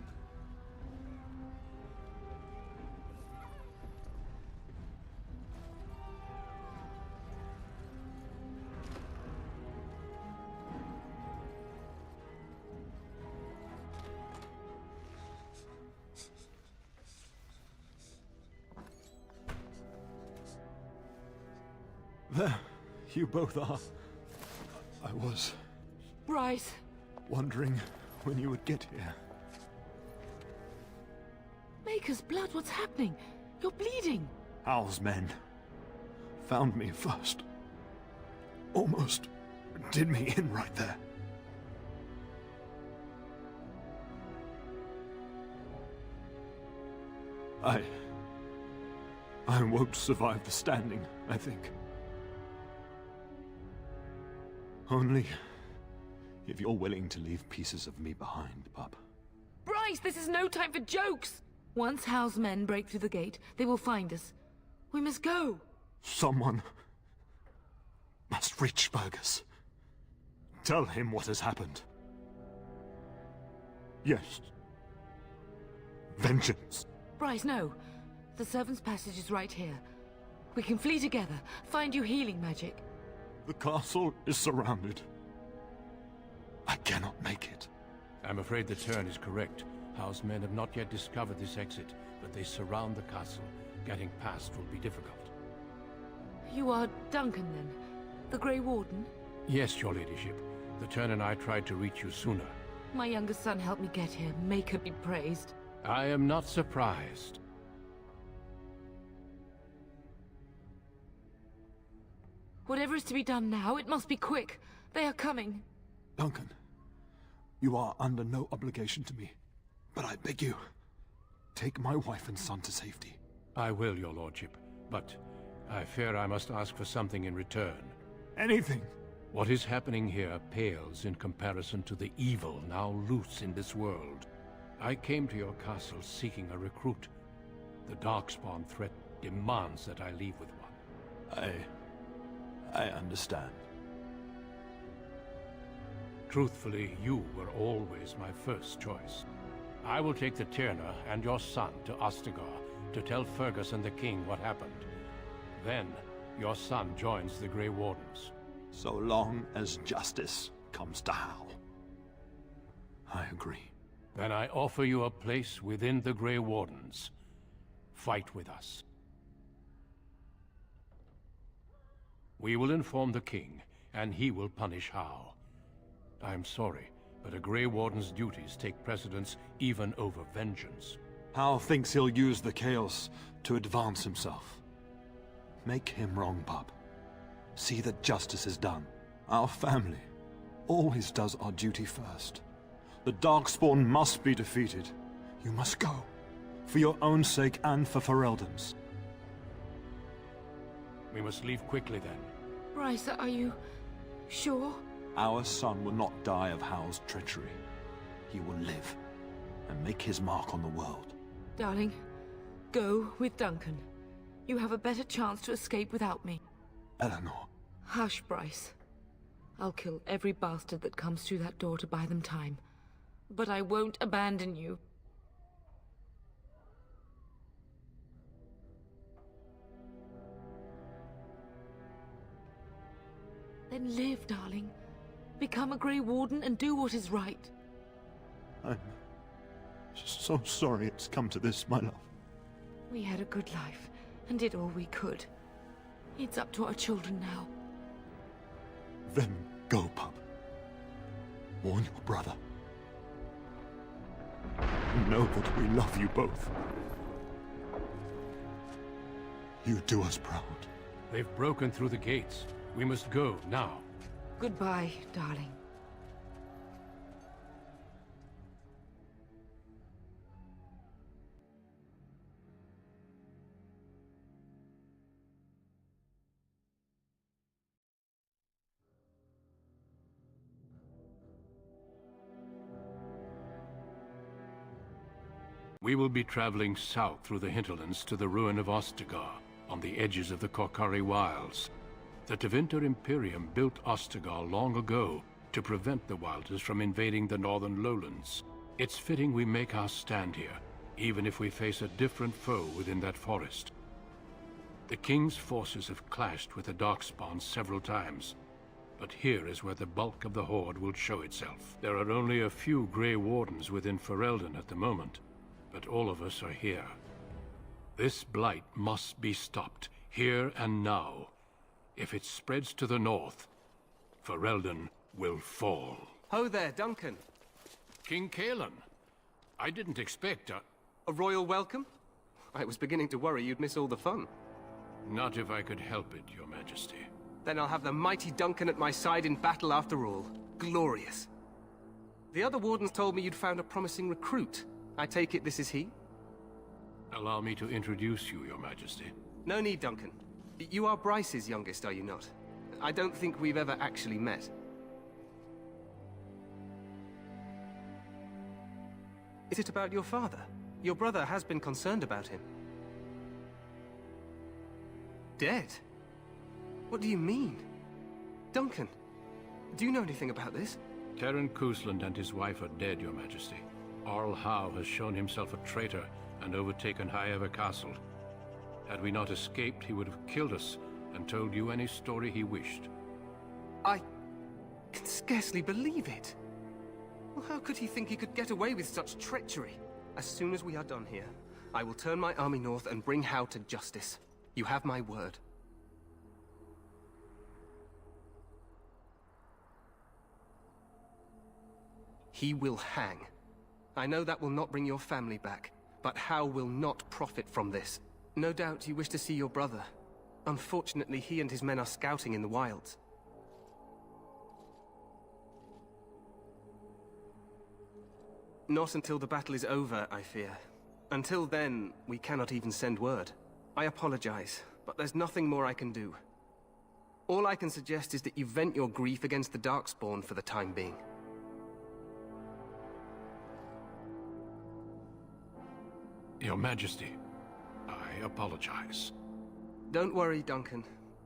There, you both are. I was Bryce! wondering when you would get here. Maker's blood, what's happening? You're bleeding! Hal's men found me first. Almost did me in right there. I won't survive the standing, I think. Only if you're willing to leave pieces of me behind, pup. Bryce, this is no time for jokes! Once Hal's men break through the gate, they will find us. We must go! Someone must reach Fergus. Tell him what has happened. Yes. Vengeance. Bryce, no. The servant's passage is right here. We can flee together, find you healing magic. The castle is surrounded. I cannot make it. I'm afraid the Turn is correct. House men have not yet discovered this exit, but they surround the castle. Getting past will be difficult. You are Duncan, then? The Grey Warden? Yes, your ladyship. The Turn and I tried to reach you sooner. My younger son helped me get here. Maker be praised. I am not surprised. Whatever is to be done now, it must be quick. They are coming. Duncan, you are under no obligation to me. But I beg you, take my wife and son to safety. I will, your lordship. But I fear I must ask for something in return. Anything. What is happening here pales in comparison to the evil now loose in this world. I came to your castle seeking a recruit. The Darkspawn threat demands that I leave with one. I understand. Truthfully, you were always my first choice. I will take the Tyrna and your son to Ostagar to tell Fergus and the king what happened. Then, your son joins the Grey Wardens. So long as justice comes to Hal. I agree. Then I offer you a place within the Grey Wardens. Fight with us. We will inform the king, and he will punish Hal. I am sorry, but a Grey Warden's duties take precedence even over vengeance. Hal thinks he'll use the chaos to advance himself. Make him wrong, pup. See that justice is done. Our family always does our duty first. The Darkspawn must be defeated. You must go. For your own sake and for Ferelden's. We must leave quickly then. Bryce, are you sure? Our son will not die of Hal's treachery. He will live and make his mark on the world. Darling, go with Duncan. You have a better chance to escape without me. Eleanor. Hush, Bryce. I'll kill every bastard that comes through that door to buy them time. But I won't abandon you. Then live, darling. Become a Grey Warden and do what is right. I'm so sorry it's come to this, my love. We had a good life and did all we could. It's up to our children now. Then go, pup. Warn your brother. Know that we love you both. You do us proud. They've broken through the gates. We must go now. Goodbye, darling. We will be traveling south through the hinterlands to the ruin of Ostagar, on the edges of the Korcari Wilds. The Tevinter Imperium built Ostagar long ago to prevent the Wilders from invading the northern lowlands. It's fitting we make our stand here, even if we face a different foe within that forest. The King's forces have clashed with the Darkspawn several times, but here is where the bulk of the Horde will show itself. There are only a few Grey Wardens within Ferelden at the moment, but all of us are here. This blight must be stopped, here and now. If it spreads to the north, Ferelden will fall. Ho there, Duncan. King Cailan. I didn't expect a royal welcome? I was beginning to worry you'd miss all the fun. Not if I could help it, Your Majesty. Then I'll have the mighty Duncan at my side in battle after all. Glorious. The other wardens told me you'd found a promising recruit. I take it this is he? Allow me to introduce you, Your Majesty. No need, Duncan. You are Bryce's youngest, are you not? I don't think we've ever actually met. Is it about your father? Your brother has been concerned about him. Dead? What do you mean? Duncan, do you know anything about this? Terran Cousland and his wife are dead, Your Majesty. Arl Howe has shown himself a traitor and overtaken High Ever Castle. Had we not escaped, he would have killed us and told you any story he wished. I can scarcely believe it. Well, how could he think he could get away with such treachery? As soon as we are done here, I will turn my army north and bring Howe to justice. You have my word. He will hang. I know that will not bring your family back, but Howe will not profit from this. No doubt you wish to see your brother. Unfortunately, he and his men are scouting in the wilds. Not until the battle is over, I fear. Until then, we cannot even send word. I apologize, but there's nothing more I can do. All I can suggest is that you vent your grief against the Darkspawn for the time being. Your Majesty, I apologize. Don't worry, Duncan.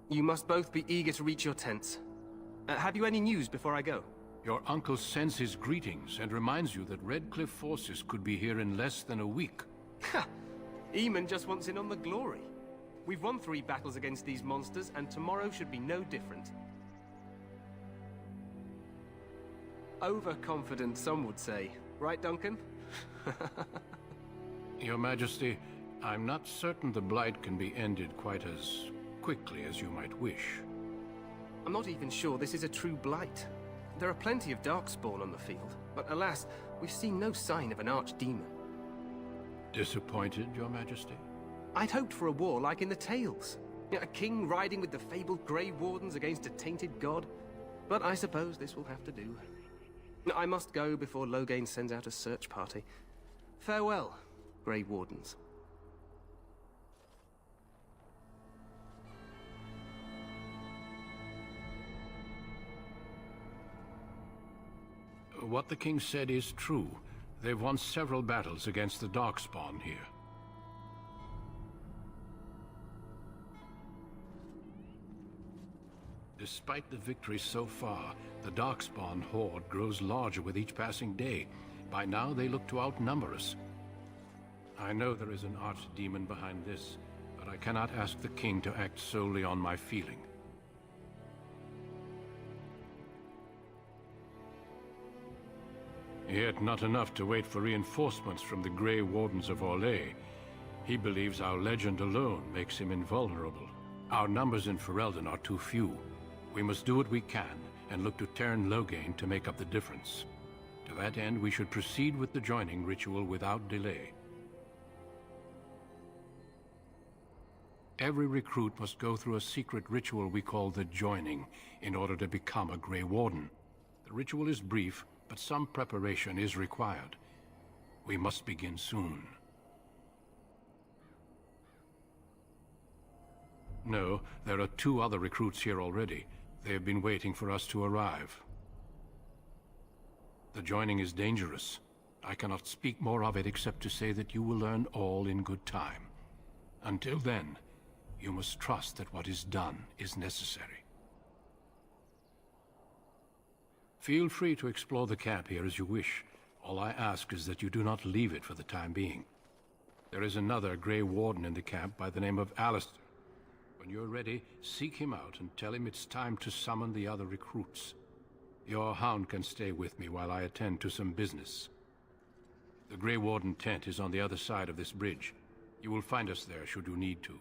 You must both be eager to reach your tents. Have you any news before I go? Your uncle sends his greetings and reminds you that Redcliffe forces could be here in less than a week. Ha! Eamon just wants in on the glory. We've won 3 battles against these monsters, and tomorrow should be no different. Overconfident, some would say. Right, Duncan? Your Majesty, I'm not certain the Blight can be ended quite as quickly as you might wish. I'm not even sure this is a true Blight. There are plenty of Darkspawn on the field, but alas, we've seen no sign of an archdemon. Disappointed, Your Majesty? I'd hoped for a war like in the Tales. A king riding with the fabled Grey Wardens against a tainted god. But I suppose this will have to do. I must go before Loghain sends out a search party. Farewell. Grey Wardens. What the king said is true. They've won several battles against the Darkspawn here. Despite the victories so far, the Darkspawn horde grows larger with each passing day. By now, they look to outnumber us. I know there is an archdemon behind this, but I cannot ask the king to act solely on my feeling. Yet not enough to wait for reinforcements from the Grey Wardens of Orlais. He believes our legend alone makes him invulnerable. Our numbers in Ferelden are too few. We must do what we can, and look to Teyrn Loghain to make up the difference. To that end, we should proceed with the joining ritual without delay. Every recruit must go through a secret ritual we call the Joining, in order to become a Grey Warden. The ritual is brief, but some preparation is required. We must begin soon. No, there are 2 other recruits here already. They have been waiting for us to arrive. The joining is dangerous. I cannot speak more of it except to say that you will learn all in good time. Until then, you must trust that what is done is necessary. Feel free to explore the camp here as you wish. All I ask is that you do not leave it for the time being. There is another Grey Warden in the camp by the name of Alistair. When you're ready, seek him out and tell him it's time to summon the other recruits. Your hound can stay with me while I attend to some business. The Grey Warden tent is on the other side of this bridge. You will find us there should you need to.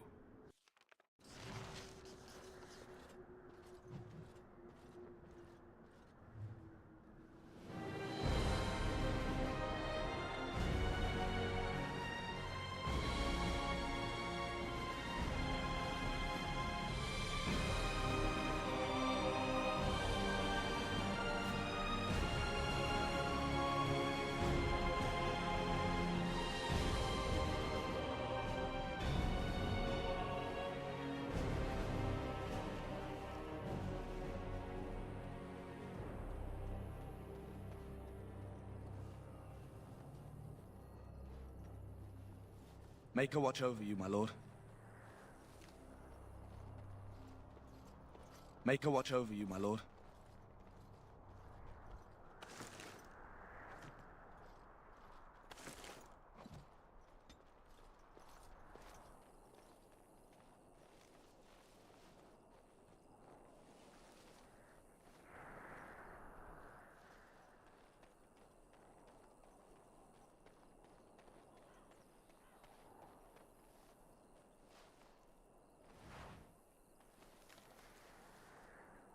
Make a watch over you, my lord. Make a watch over you, my lord.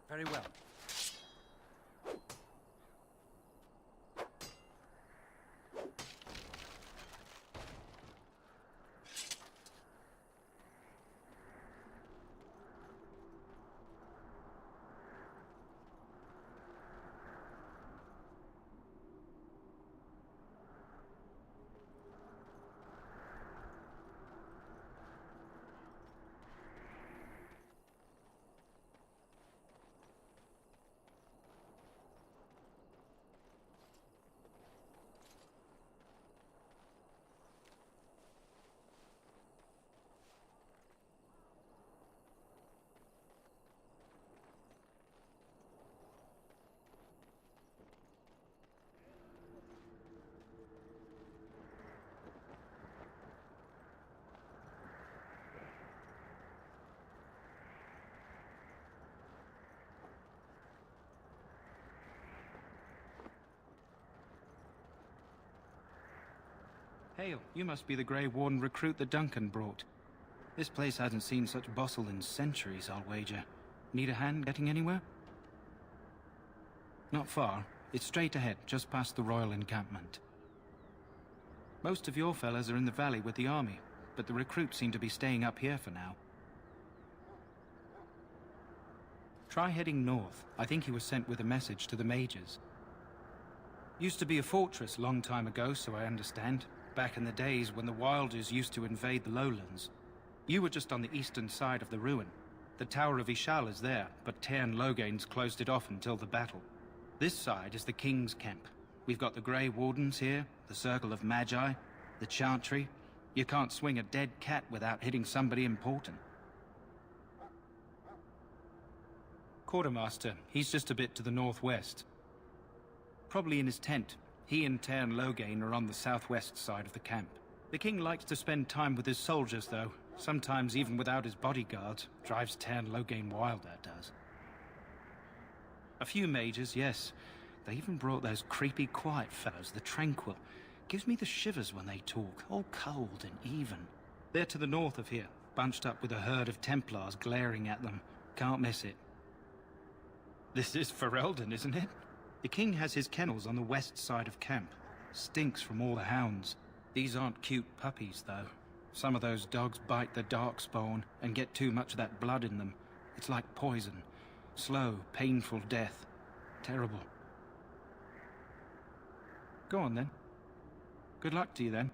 Very well. Hail, you must be the Grey Warden recruit that Duncan brought. This place hasn't seen such bustle in centuries, I'll wager. Need a hand getting anywhere? Not far. It's straight ahead, just past the royal encampment. Most of your fellas are in the valley with the army, but the recruits seem to be staying up here for now. Try heading north. I think he was sent with a message to the mages. Used to be a fortress long time ago, so I understand. back in the days when the Wilders used to invade the lowlands. You were just on the eastern side of the ruin. The Tower of Ishal is there, but Tairn Logain's closed it off until the battle. This side is the King's camp. We've got the Grey Wardens here, the Circle of Magi, the Chantry. You can't swing a dead cat without hitting somebody important. Quartermaster, he's just a bit to the northwest. Probably in his tent. He and Tairn Logain are on the southwest side of the camp. The King likes to spend time with his soldiers, though. Sometimes even without his bodyguards. Drives Tairn Logain wild, that does. A few mages, yes. They even brought those creepy quiet fellows, the Tranquil. Gives me the shivers when they talk, all cold and even. They're to the north of here, bunched up with a herd of Templars glaring at them. Can't miss it. This is Ferelden, isn't it? The King has his kennels on the west side of camp. Stinks from all the hounds. These aren't cute puppies, though. Some of those dogs bite the Darkspawn and get too much of that blood in them. It's like poison. Slow, painful death. Terrible. Go on, then. Good luck to you, then.